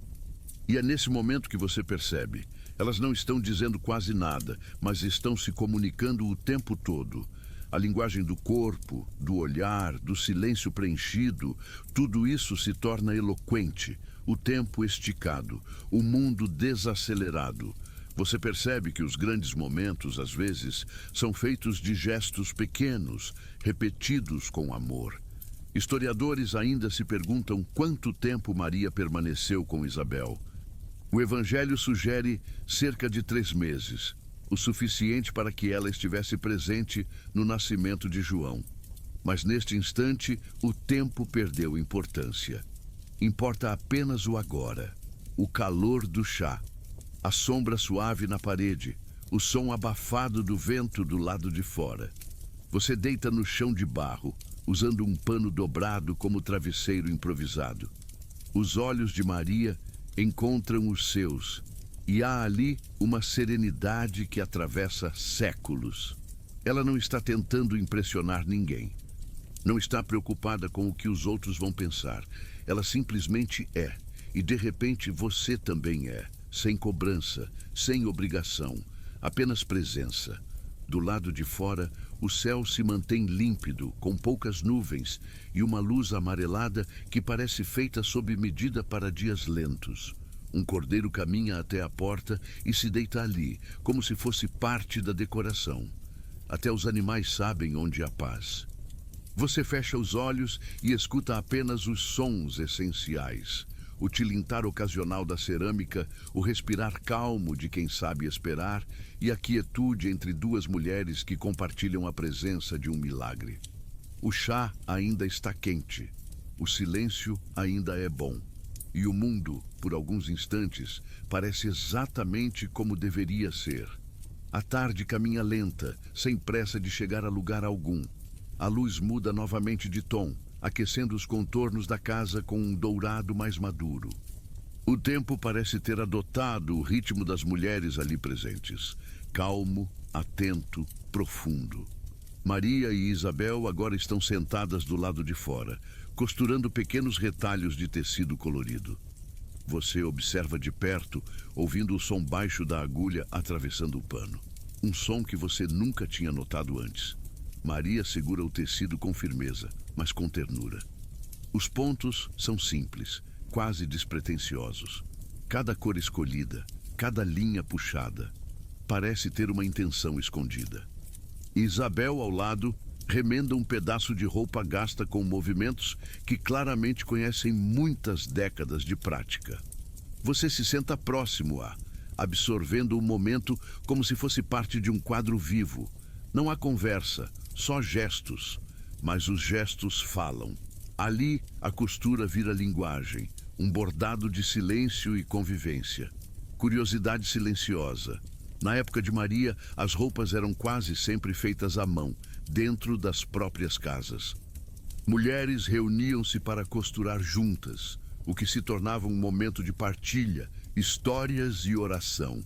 E é nesse momento que você percebe. Elas não estão dizendo quase nada, mas estão se comunicando o tempo todo. A linguagem do corpo, do olhar, do silêncio preenchido, tudo isso se torna eloquente. O tempo esticado, o mundo desacelerado. Você percebe que os grandes momentos, às vezes, são feitos de gestos pequenos, repetidos com amor. Historiadores ainda se perguntam quanto tempo Maria permaneceu com Isabel. O Evangelho sugere cerca de 3 meses, o suficiente para que ela estivesse presente no nascimento de João. Mas neste instante, o tempo perdeu importância. Importa apenas o agora, o calor do chá, a sombra suave na parede, o som abafado do vento do lado de fora. Você deita no chão de barro, usando um pano dobrado como travesseiro improvisado. Os olhos de Maria encontram os seus, e há ali uma serenidade que atravessa séculos. Ela não está tentando impressionar ninguém. Não está preocupada com o que os outros vão pensar. Ela simplesmente é, e de repente você também é. Sem cobrança, sem obrigação, apenas presença. Do lado de fora, o céu se mantém límpido, com poucas nuvens e uma luz amarelada que parece feita sob medida para dias lentos. Um cordeiro caminha até a porta e se deita ali, como se fosse parte da decoração. Até os animais sabem onde há paz. Você fecha os olhos e escuta apenas os sons essenciais. O tilintar ocasional da cerâmica, o respirar calmo de quem sabe esperar e a quietude entre duas mulheres que compartilham a presença de um milagre. O chá ainda está quente, o silêncio ainda é bom e o mundo, por alguns instantes, parece exatamente como deveria ser. A tarde caminha lenta, sem pressa de chegar a lugar algum. A luz muda novamente de tom, aquecendo os contornos da casa com um dourado mais maduro. O tempo parece ter adotado o ritmo das mulheres ali presentes, calmo, atento, profundo. Maria e Isabel agora estão sentadas do lado de fora, costurando pequenos retalhos de tecido colorido. Você observa de perto, ouvindo o som baixo da agulha atravessando o pano. Um som que você nunca tinha notado antes. Maria segura o tecido com firmeza, mas com ternura. Os pontos são simples, quase despretensiosos. Cada cor escolhida, cada linha puxada, parece ter uma intenção escondida. Isabel, ao lado, remenda um pedaço de roupa gasta com movimentos que claramente conhecem muitas décadas de prática. Você se senta próximo absorvendo o momento como se fosse parte de um quadro vivo. Não há conversa, só gestos, mas os gestos falam. Ali, a costura vira linguagem, um bordado de silêncio e convivência. Curiosidade silenciosa. Na época de Maria, as roupas eram quase sempre feitas à mão, dentro das próprias casas. Mulheres reuniam-se para costurar juntas, o que se tornava um momento de partilha, histórias e oração.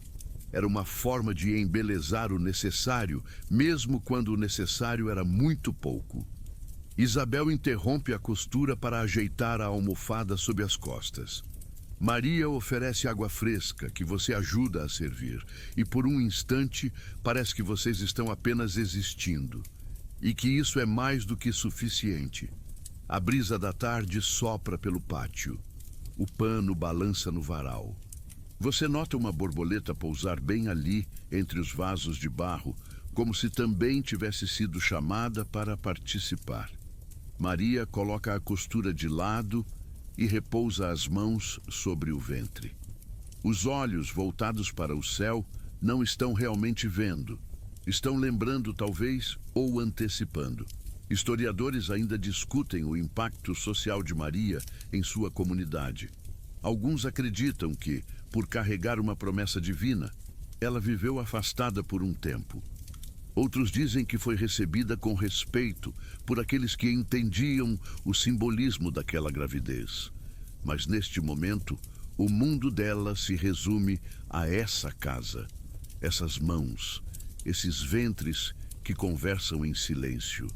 Era uma forma de embelezar o necessário, mesmo quando o necessário era muito pouco. Isabel interrompe a costura para ajeitar a almofada sob as costas. Maria oferece água fresca, que você ajuda a servir, e por um instante parece que vocês estão apenas existindo, e que isso é mais do que suficiente. A brisa da tarde sopra pelo pátio. O pano balança no varal. Você nota uma borboleta pousar bem ali, entre os vasos de barro, como se também tivesse sido chamada para participar. Maria coloca a costura de lado e repousa as mãos sobre o ventre. Os olhos voltados para o céu não estão realmente vendo. Estão lembrando, talvez, ou antecipando. Historiadores ainda discutem o impacto social de Maria em sua comunidade. Alguns acreditam que, por carregar uma promessa divina, ela viveu afastada por um tempo. Outros dizem que foi recebida com respeito por aqueles que entendiam o simbolismo daquela gravidez. Mas neste momento, o mundo dela se resume a essa casa, essas mãos, esses ventres que conversam em silêncio.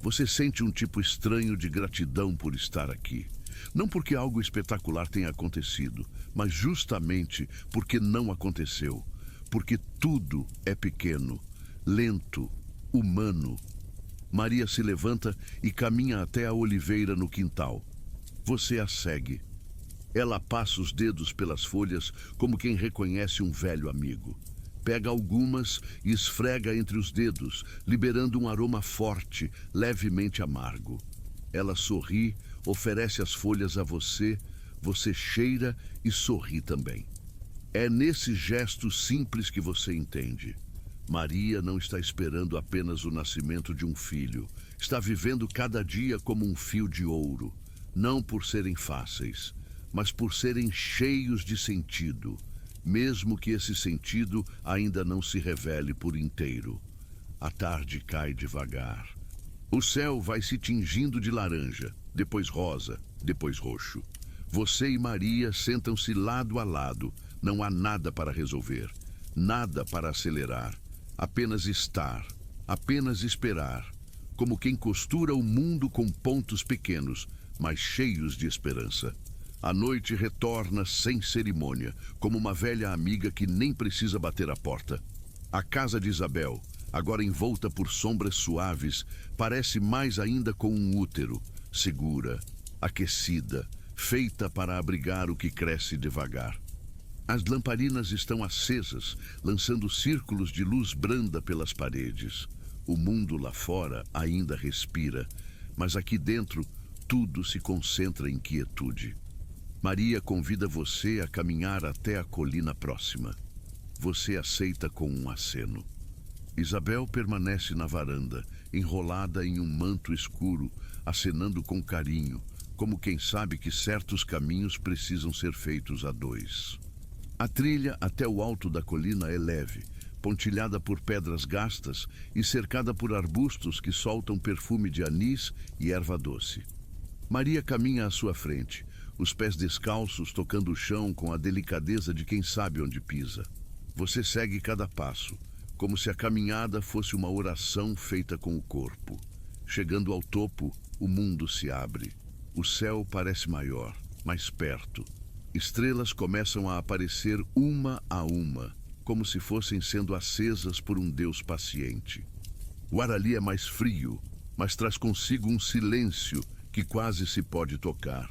Você sente um tipo estranho de gratidão por estar aqui. Não porque algo espetacular tenha acontecido, mas justamente porque não aconteceu. Porque tudo é pequeno, lento, humano. Maria se levanta e caminha até a oliveira no quintal. Você a segue. Ela passa os dedos pelas folhas como quem reconhece um velho amigo. Pega algumas e esfrega entre os dedos, liberando um aroma forte, levemente amargo. Ela sorri, oferece as folhas a você, você cheira e sorri também. É nesse gesto simples que você entende. Maria não está esperando apenas o nascimento de um filho. Está vivendo cada dia como um fio de ouro. Não por serem fáceis, mas por serem cheios de sentido, mesmo que esse sentido ainda não se revele por inteiro. A tarde cai devagar. O céu vai se tingindo de laranja, depois rosa, depois roxo. Você e Maria sentam-se lado a lado. Não há nada para resolver, nada para acelerar. Apenas estar, apenas esperar, como quem costura o mundo com pontos pequenos, mas cheios de esperança. A noite retorna sem cerimônia, como uma velha amiga que nem precisa bater a porta. A casa de Isabel, agora envolta por sombras suaves, parece mais ainda com um útero, segura, aquecida, feita para abrigar o que cresce devagar. As lamparinas estão acesas, lançando círculos de luz branda pelas paredes. O mundo lá fora ainda respira, mas aqui dentro tudo se concentra em quietude. Maria convida você a caminhar até a colina próxima. Você aceita com um aceno. Isabel permanece na varanda, enrolada em um manto escuro, acenando com carinho, como quem sabe que certos caminhos precisam ser feitos a dois. A trilha até o alto da colina é leve, pontilhada por pedras gastas e cercada por arbustos que soltam perfume de anis e erva doce. Maria caminha à sua frente, os pés descalços tocando o chão com a delicadeza de quem sabe onde pisa. Você segue cada passo, como se a caminhada fosse uma oração feita com o corpo. Chegando ao topo, o mundo se abre. O céu parece maior, mais perto. Estrelas começam a aparecer uma a uma, como se fossem sendo acesas por um Deus paciente. O ar ali é mais frio, mas traz consigo um silêncio que quase se pode tocar.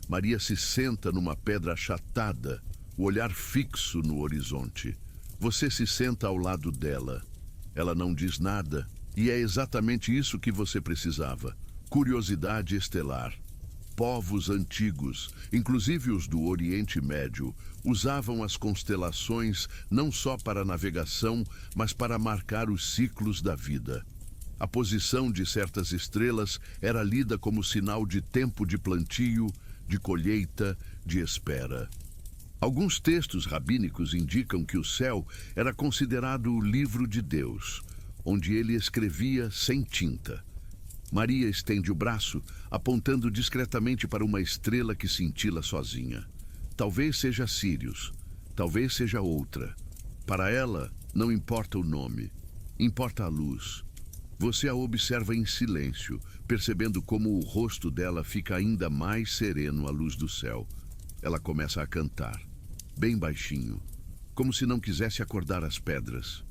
Maria se senta numa pedra achatada, o olhar fixo no horizonte. Você se senta ao lado dela. Ela não diz nada, e é exatamente isso que você precisava. Curiosidade estelar. Povos antigos, inclusive os do Oriente Médio, usavam as constelações não só para navegação, mas para marcar os ciclos da vida. A posição de certas estrelas era lida como sinal de tempo de plantio, de colheita, de espera. Alguns textos rabínicos indicam que o céu era considerado o livro de Deus, onde ele escrevia sem tinta. Maria estende o braço, apontando discretamente para uma estrela que cintila sozinha. Talvez seja Sírius, talvez seja outra. Para ela, não importa o nome, importa a luz. Você a observa em silêncio, percebendo como o rosto dela fica ainda mais sereno à luz do céu. Ela começa a cantar, bem baixinho, como se não quisesse acordar as pedras.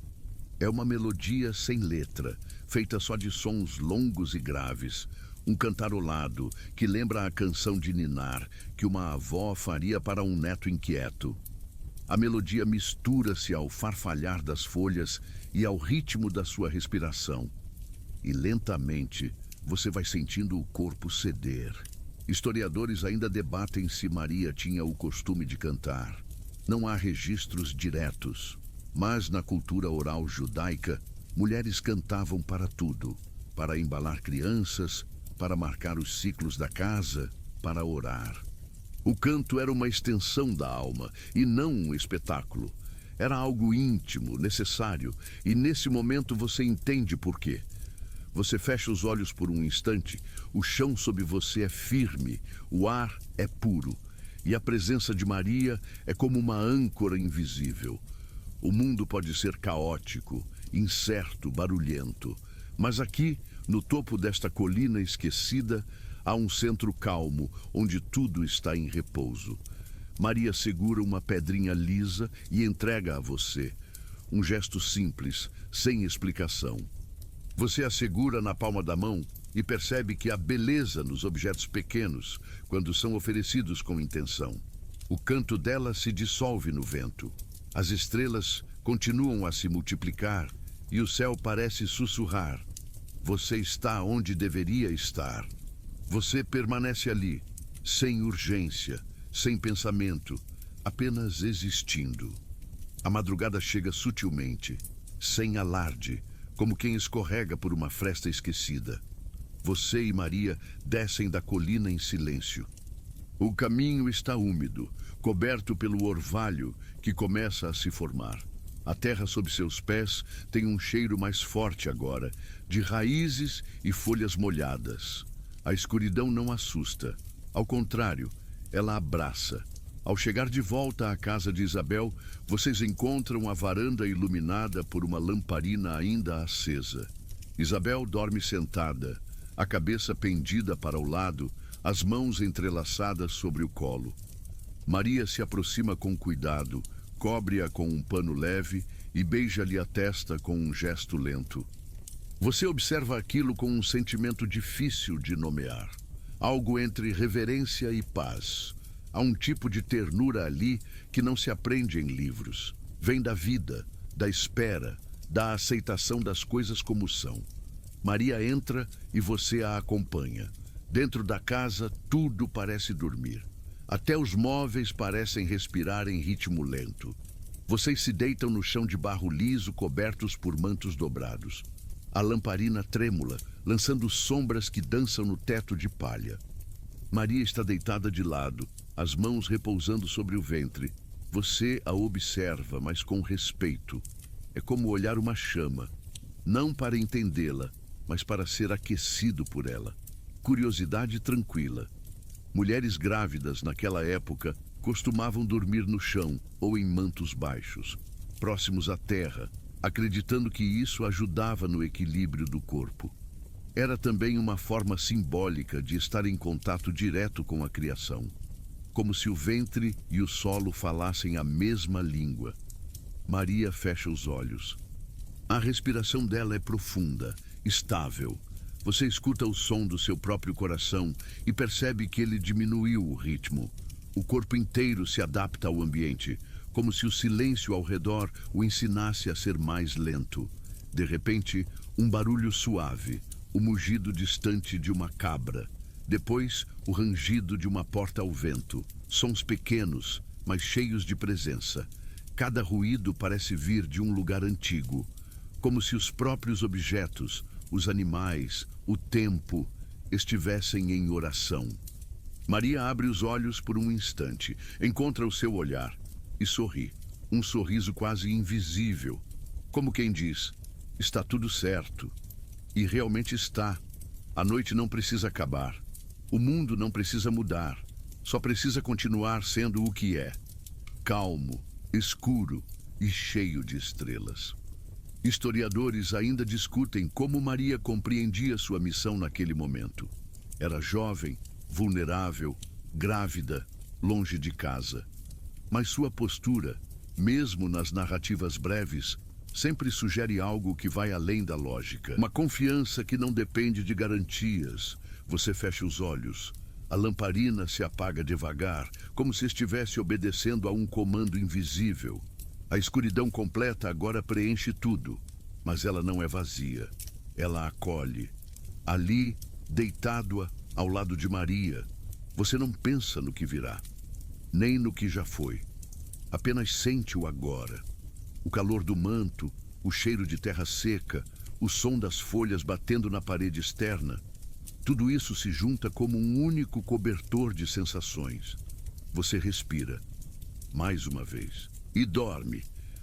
É uma melodia sem letra, feita só de sons longos e graves, um cantarolado que lembra a canção de ninar que uma avó faria para um neto inquieto. A melodia mistura-se ao farfalhar das folhas e ao ritmo da sua respiração. E lentamente você vai sentindo o corpo ceder. Historiadores ainda debatem se Maria tinha o costume de cantar. Não há registros diretos. Mas na cultura oral judaica, mulheres cantavam para tudo, para embalar crianças, para marcar os ciclos da casa, para orar. O canto era uma extensão da alma e não um espetáculo. Era algo íntimo, necessário, e nesse momento você entende por quê. Você fecha os olhos por um instante, o chão sob você é firme, o ar é puro, e a presença de Maria é como uma âncora invisível. O mundo pode ser caótico, incerto, barulhento, mas aqui, no topo desta colina esquecida, há um centro calmo, onde tudo está em repouso. Maria segura uma pedrinha lisa e entrega a você. Um gesto simples, sem explicação. Você a segura na palma da mão e percebe que há beleza nos objetos pequenos, quando são oferecidos com intenção. O canto dela se dissolve no vento. As estrelas continuam a se multiplicar e o céu parece sussurrar. Você está onde deveria estar. Você permanece ali, sem urgência, sem pensamento, apenas existindo. A madrugada chega sutilmente, sem alarde, como quem escorrega por uma fresta esquecida. Você e Maria descem da colina em silêncio. O caminho está úmido, coberto pelo orvalho que começa a se formar. A terra sob seus pés tem um cheiro mais forte agora, de raízes e folhas molhadas. A escuridão não assusta. Ao contrário, ela abraça. Ao chegar de volta à casa de Isabel, vocês encontram a varanda iluminada por uma lamparina ainda acesa. Isabel dorme sentada, a cabeça pendida para o lado, as mãos entrelaçadas sobre o colo. Maria se aproxima com cuidado, cobre-a com um pano leve e beija-lhe a testa com um gesto lento. Você observa aquilo com um sentimento difícil de nomear. Algo entre reverência e paz. Há um tipo de ternura ali que não se aprende em livros. Vem da vida, da espera, da aceitação das coisas como são. Maria entra e você a acompanha. Dentro da casa, tudo parece dormir. Até os móveis parecem respirar em ritmo lento. Vocês se deitam no chão de barro liso, cobertos por mantos dobrados. A lamparina trêmula, lançando sombras que dançam no teto de palha. Maria está deitada de lado, as mãos repousando sobre o ventre. Você a observa, mas com respeito. É como olhar uma chama, não para entendê-la, mas para ser aquecido por ela. Curiosidade tranquila. Mulheres grávidas naquela época costumavam dormir no chão ou em mantos baixos, próximos à terra, acreditando que isso ajudava no equilíbrio do corpo. Era também uma forma simbólica de estar em contato direto com a criação. como se o ventre e o solo falassem a mesma língua. Maria fecha os olhos. A respiração dela é profunda, estável. Você escuta o som do seu próprio coração e percebe que ele diminuiu o ritmo. O corpo inteiro se adapta ao ambiente, como se o silêncio ao redor o ensinasse a ser mais lento. De repente, um barulho suave, o mugido distante de uma cabra. Depois, o rangido de uma porta ao vento. Sons pequenos, mas cheios de presença. Cada ruído parece vir de um lugar antigo, como se os próprios objetos, os animais, o tempo, estivessem em oração. Maria abre os olhos por um instante, encontra o seu olhar e sorri. Um sorriso quase invisível, como quem diz, está tudo certo. E realmente está. A noite não precisa acabar. O mundo não precisa mudar. Só precisa continuar sendo o que é. Calmo, escuro e cheio de estrelas. Historiadores ainda discutem como Maria compreendia sua missão naquele momento. Era jovem, vulnerável, grávida, longe de casa. Mas sua postura, mesmo nas narrativas breves, sempre sugere algo que vai além da lógica. Uma confiança que não depende de garantias. Você fecha os olhos. A lamparina se apaga devagar, como se estivesse obedecendo a um comando invisível. A escuridão completa agora preenche tudo, mas ela não é vazia. Ela acolhe. Ali, deitado ao lado de Maria, você não pensa no que virá, nem no que já foi. Apenas sente o agora. O calor do manto, o cheiro de terra seca, o som das folhas batendo na parede externa. Tudo isso se junta como um único cobertor de sensações. Você respira, mais uma vez, e dorme.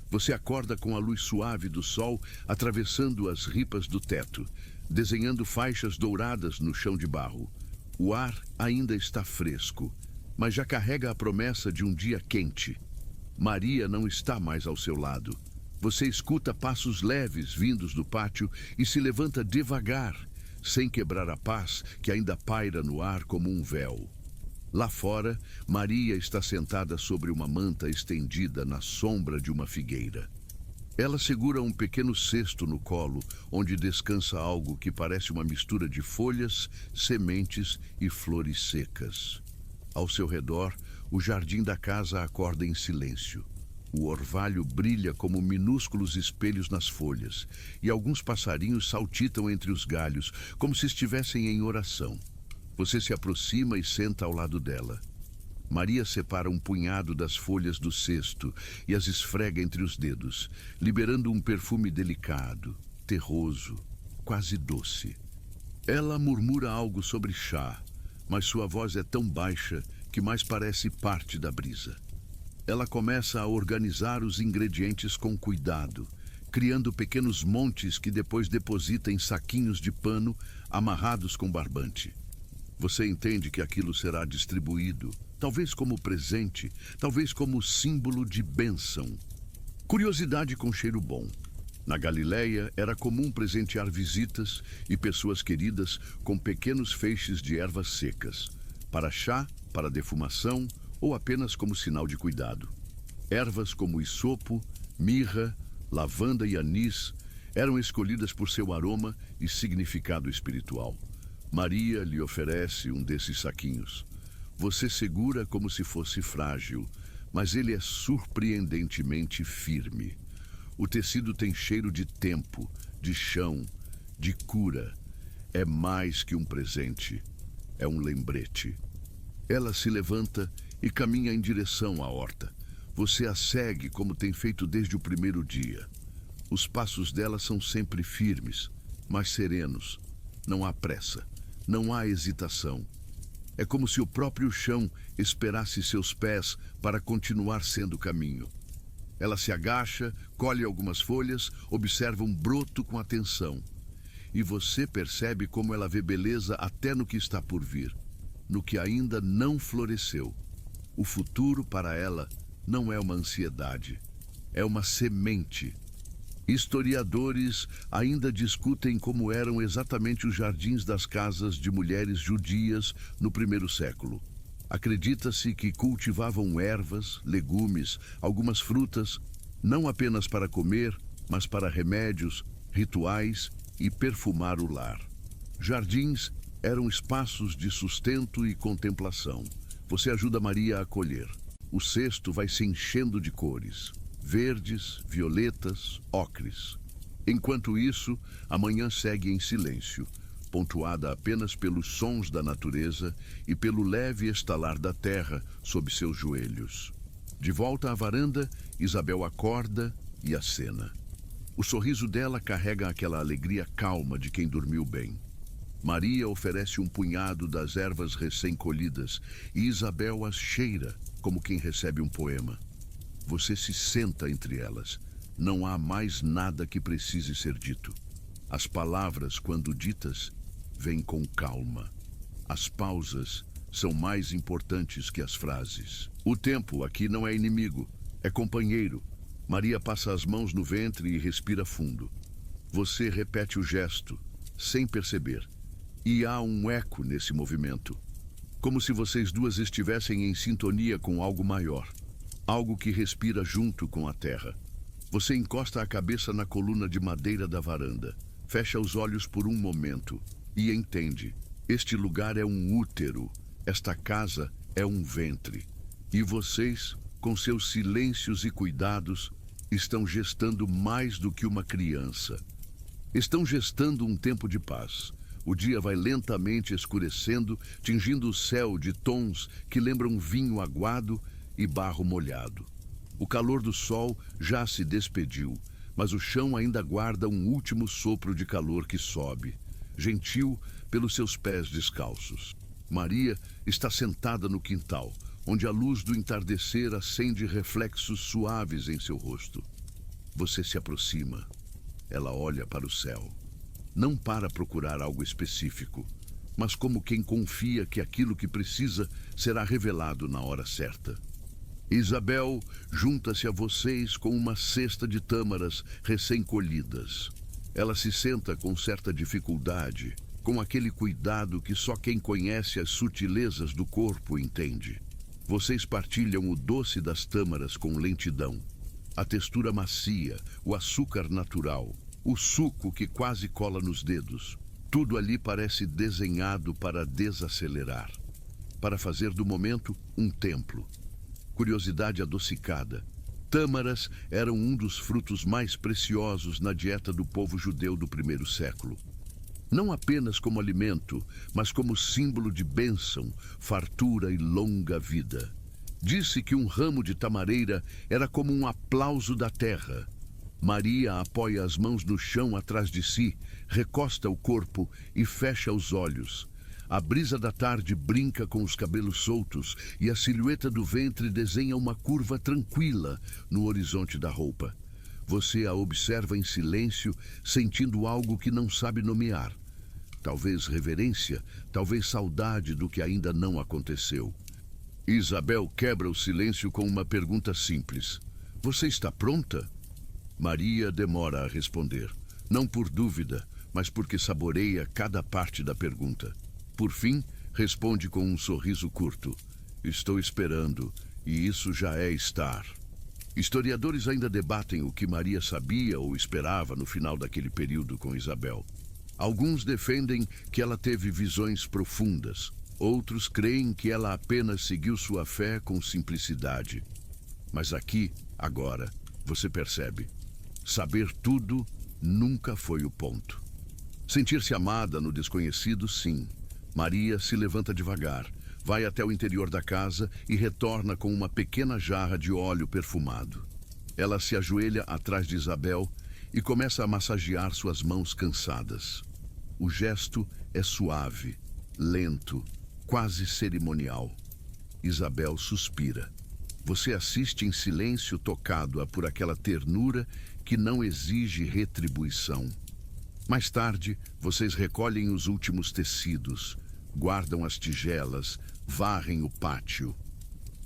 Você acorda com a luz suave do sol atravessando as ripas do teto, desenhando faixas douradas no chão de barro. O ar ainda está fresco, mas já carrega a promessa de um dia quente. Maria não está mais ao seu lado. Você escuta passos leves vindos do pátio e se levanta devagar, sem quebrar a paz que ainda paira no ar como um véu. Lá fora, Maria está sentada sobre uma manta estendida na sombra de uma figueira. Ela segura um pequeno cesto no colo, onde descansa algo que parece uma mistura de folhas, sementes e flores secas. Ao seu redor, o jardim da casa acorda em silêncio. O orvalho brilha como minúsculos espelhos nas folhas, e alguns passarinhos saltitam entre os galhos, como se estivessem em oração. Você se aproxima e senta ao lado dela. Maria separa um punhado das folhas do cesto e as esfrega entre os dedos, liberando um perfume delicado, terroso, quase doce. Ela murmura algo sobre chá, mas sua voz é tão baixa que mais parece parte da brisa. Ela começa a organizar os ingredientes com cuidado, criando pequenos montes que depois deposita em saquinhos de pano amarrados com barbante. Você entende que aquilo será distribuído, talvez como presente, talvez como símbolo de bênção. Curiosidade com cheiro bom. Na Galileia, era comum presentear visitas e pessoas queridas com pequenos feixes de ervas secas, para chá, para defumação ou apenas como sinal de cuidado. Ervas como isopo, mirra, lavanda e anis eram escolhidas por seu aroma e significado espiritual. Maria lhe oferece um desses saquinhos. Você segura como se fosse frágil, mas ele é surpreendentemente firme. O tecido tem cheiro de tempo, de chão, de cura. É mais que um presente, é um lembrete. Ela se levanta e caminha em direção à horta. Você a segue como tem feito desde o primeiro dia. Os passos dela são sempre firmes, mas serenos. Não há pressa. Não há hesitação. É como se o próprio chão esperasse seus pés para continuar sendo caminho. Ela se agacha, colhe algumas folhas, observa um broto com atenção. E você percebe como ela vê beleza até no que está por vir, no que ainda não floresceu. O futuro para ela não é uma ansiedade, é uma semente. Historiadores ainda discutem como eram exatamente os jardins das casas de mulheres judias no primeiro século. Acredita-se que cultivavam ervas, legumes, algumas frutas, não apenas para comer, mas para remédios, rituais e perfumar o lar. Jardins eram espaços de sustento e contemplação. Você ajuda Maria a colher. O cesto vai se enchendo de cores: verdes, violetas, ocres. Enquanto isso, a manhã segue em silêncio, pontuada apenas pelos sons da natureza e pelo leve estalar da terra sob seus joelhos. De volta à varanda, Isabel acorda e acena. O sorriso dela carrega aquela alegria calma de quem dormiu bem. Maria oferece um punhado das ervas recém-colhidas e Isabel as cheira como quem recebe um poema. Você se senta entre elas. Não há mais nada que precise ser dito. As palavras, quando ditas, vêm com calma. As pausas são mais importantes que as frases. O tempo aqui não é inimigo, é companheiro. Maria passa as mãos no ventre e respira fundo. Você repete o gesto, sem perceber. E há um eco nesse movimento. Como se vocês duas estivessem em sintonia com algo maior. Algo que respira junto com a terra. Você encosta a cabeça na coluna de madeira da varanda. Fecha os olhos por um momento e entende. Este lugar é um útero. Esta casa é um ventre. E vocês, com seus silêncios e cuidados, estão gestando mais do que uma criança. Estão gestando um tempo de paz. O dia vai lentamente escurecendo, tingindo o céu de tons que lembram vinho aguado e barro molhado. O calor do sol já se despediu, mas o chão ainda guarda um último sopro de calor que sobe, gentil pelos seus pés descalços. Maria está sentada no quintal, onde a luz do entardecer acende reflexos suaves em seu rosto. Você se aproxima. Ela olha para o céu. Não para procurar algo específico, mas como quem confia que aquilo que precisa será revelado na hora certa. Isabel junta-se a vocês com uma cesta de tâmaras recém-colhidas. Ela se senta com certa dificuldade, com aquele cuidado que só quem conhece as sutilezas do corpo entende. Vocês partilham o doce das tâmaras com lentidão. A textura macia, o açúcar natural, o suco que quase cola nos dedos. Tudo ali parece desenhado para desacelerar, para fazer do momento um templo. Curiosidade adocicada. Tâmaras eram um dos frutos mais preciosos na dieta do povo judeu do primeiro século. Não apenas como alimento, mas como símbolo de bênção, fartura e longa vida. Disse que um ramo de tamareira era como um aplauso da terra. Maria apoia as mãos no chão atrás de si, recosta o corpo e fecha os olhos. A brisa da tarde brinca com os cabelos soltos e a silhueta do ventre desenha uma curva tranquila no horizonte da roupa. Você a observa em silêncio, sentindo algo que não sabe nomear. Talvez reverência, talvez saudade do que ainda não aconteceu. Isabel quebra o silêncio com uma pergunta simples. Você está pronta? Maria demora a responder. Não por dúvida, mas porque saboreia cada parte da pergunta. Por fim, responde com um sorriso curto. Estou esperando, e isso já é estar. Historiadores ainda debatem o que Maria sabia ou esperava no final daquele período com Isabel. Alguns defendem que ela teve visões profundas. Outros creem que ela apenas seguiu sua fé com simplicidade. Mas aqui, agora, você percebe. Saber tudo nunca foi o ponto. Sentir-se amada no desconhecido, sim. Maria se levanta devagar, vai até o interior da casa e retorna com uma pequena jarra de óleo perfumado. Ela se ajoelha atrás de Isabel e começa a massagear suas mãos cansadas. O gesto é suave, lento, quase cerimonial. Isabel suspira. Você assiste em silêncio, tocado por aquela ternura que não exige retribuição. Mais tarde, vocês recolhem os últimos tecidos, guardam as tigelas, varrem o pátio.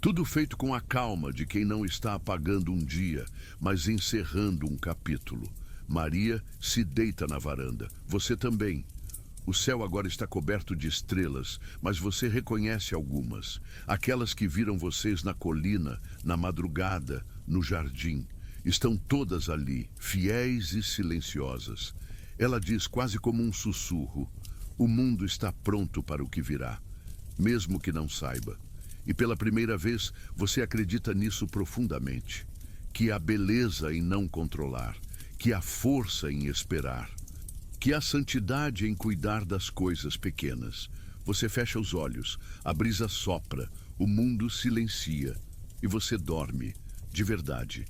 Tudo feito com a calma de quem não está apagando um dia, mas encerrando um capítulo. Maria se deita na varanda. Você também. O céu agora está coberto de estrelas, mas você reconhece algumas. Aquelas que viram vocês na colina, na madrugada, no jardim. Estão todas ali, fiéis e silenciosas. Ela diz quase como um sussurro: o mundo está pronto para o que virá, mesmo que não saiba. E pela primeira vez, você acredita nisso profundamente. Que há beleza em não controlar, que há força em esperar, que há santidade em cuidar das coisas pequenas. Você fecha os olhos, a brisa sopra, o mundo silencia e você dorme, de verdade.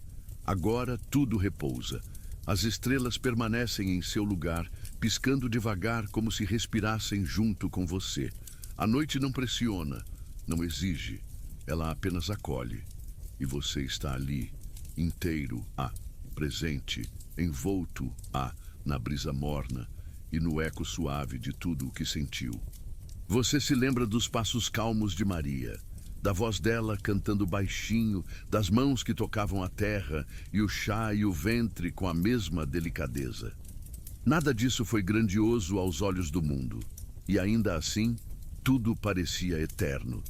Agora tudo repousa. As estrelas permanecem em seu lugar, piscando devagar como se respirassem junto com você. A noite não pressiona, não exige, ela apenas acolhe. E você está ali, inteiro, presente, envolto, na brisa morna e no eco suave de tudo o que sentiu. Você se lembra dos passos calmos de Maria, da voz dela cantando baixinho, das mãos que tocavam a terra e o chá e o ventre com a mesma delicadeza. Nada disso foi grandioso aos olhos do mundo, e ainda assim, tudo parecia eterno.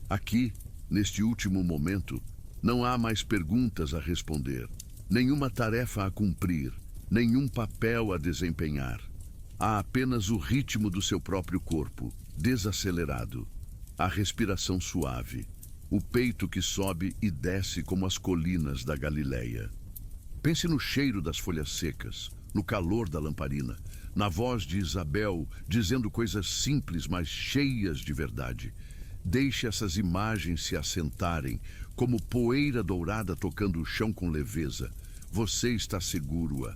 Aqui, neste último momento, não há mais perguntas a responder, nenhuma tarefa a cumprir, nenhum papel a desempenhar. Há apenas o ritmo do seu próprio corpo, desacelerado, a respiração suave, o peito que sobe e desce como as colinas da Galileia. Pense no cheiro das folhas secas, no calor da lamparina, na voz de Isabel dizendo coisas simples, mas cheias de verdade. Deixe essas imagens se assentarem, como poeira dourada tocando o chão com leveza. Você está seguro.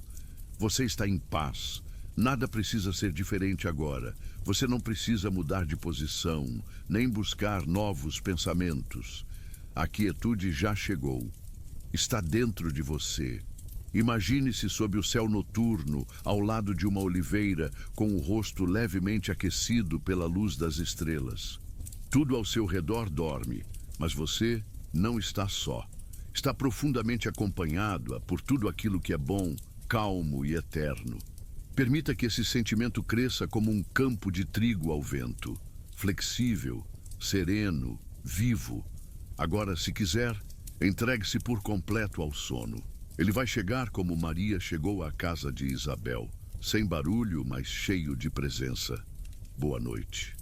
Você está em paz. Nada precisa ser diferente agora. Você não precisa mudar de posição, nem buscar novos pensamentos. A quietude já chegou. Está dentro de você. Imagine-se sob o céu noturno, ao lado de uma oliveira, com o rosto levemente aquecido pela luz das estrelas. Tudo ao seu redor dorme, mas você não está só. Está profundamente acompanhado por tudo aquilo que é bom, calmo e eterno. Permita que esse sentimento cresça como um campo de trigo ao vento, flexível, sereno, vivo. Agora, se quiser, entregue-se por completo ao sono. Ele vai chegar como Maria chegou à casa de Isabel, sem barulho, mas cheio de presença. Boa noite.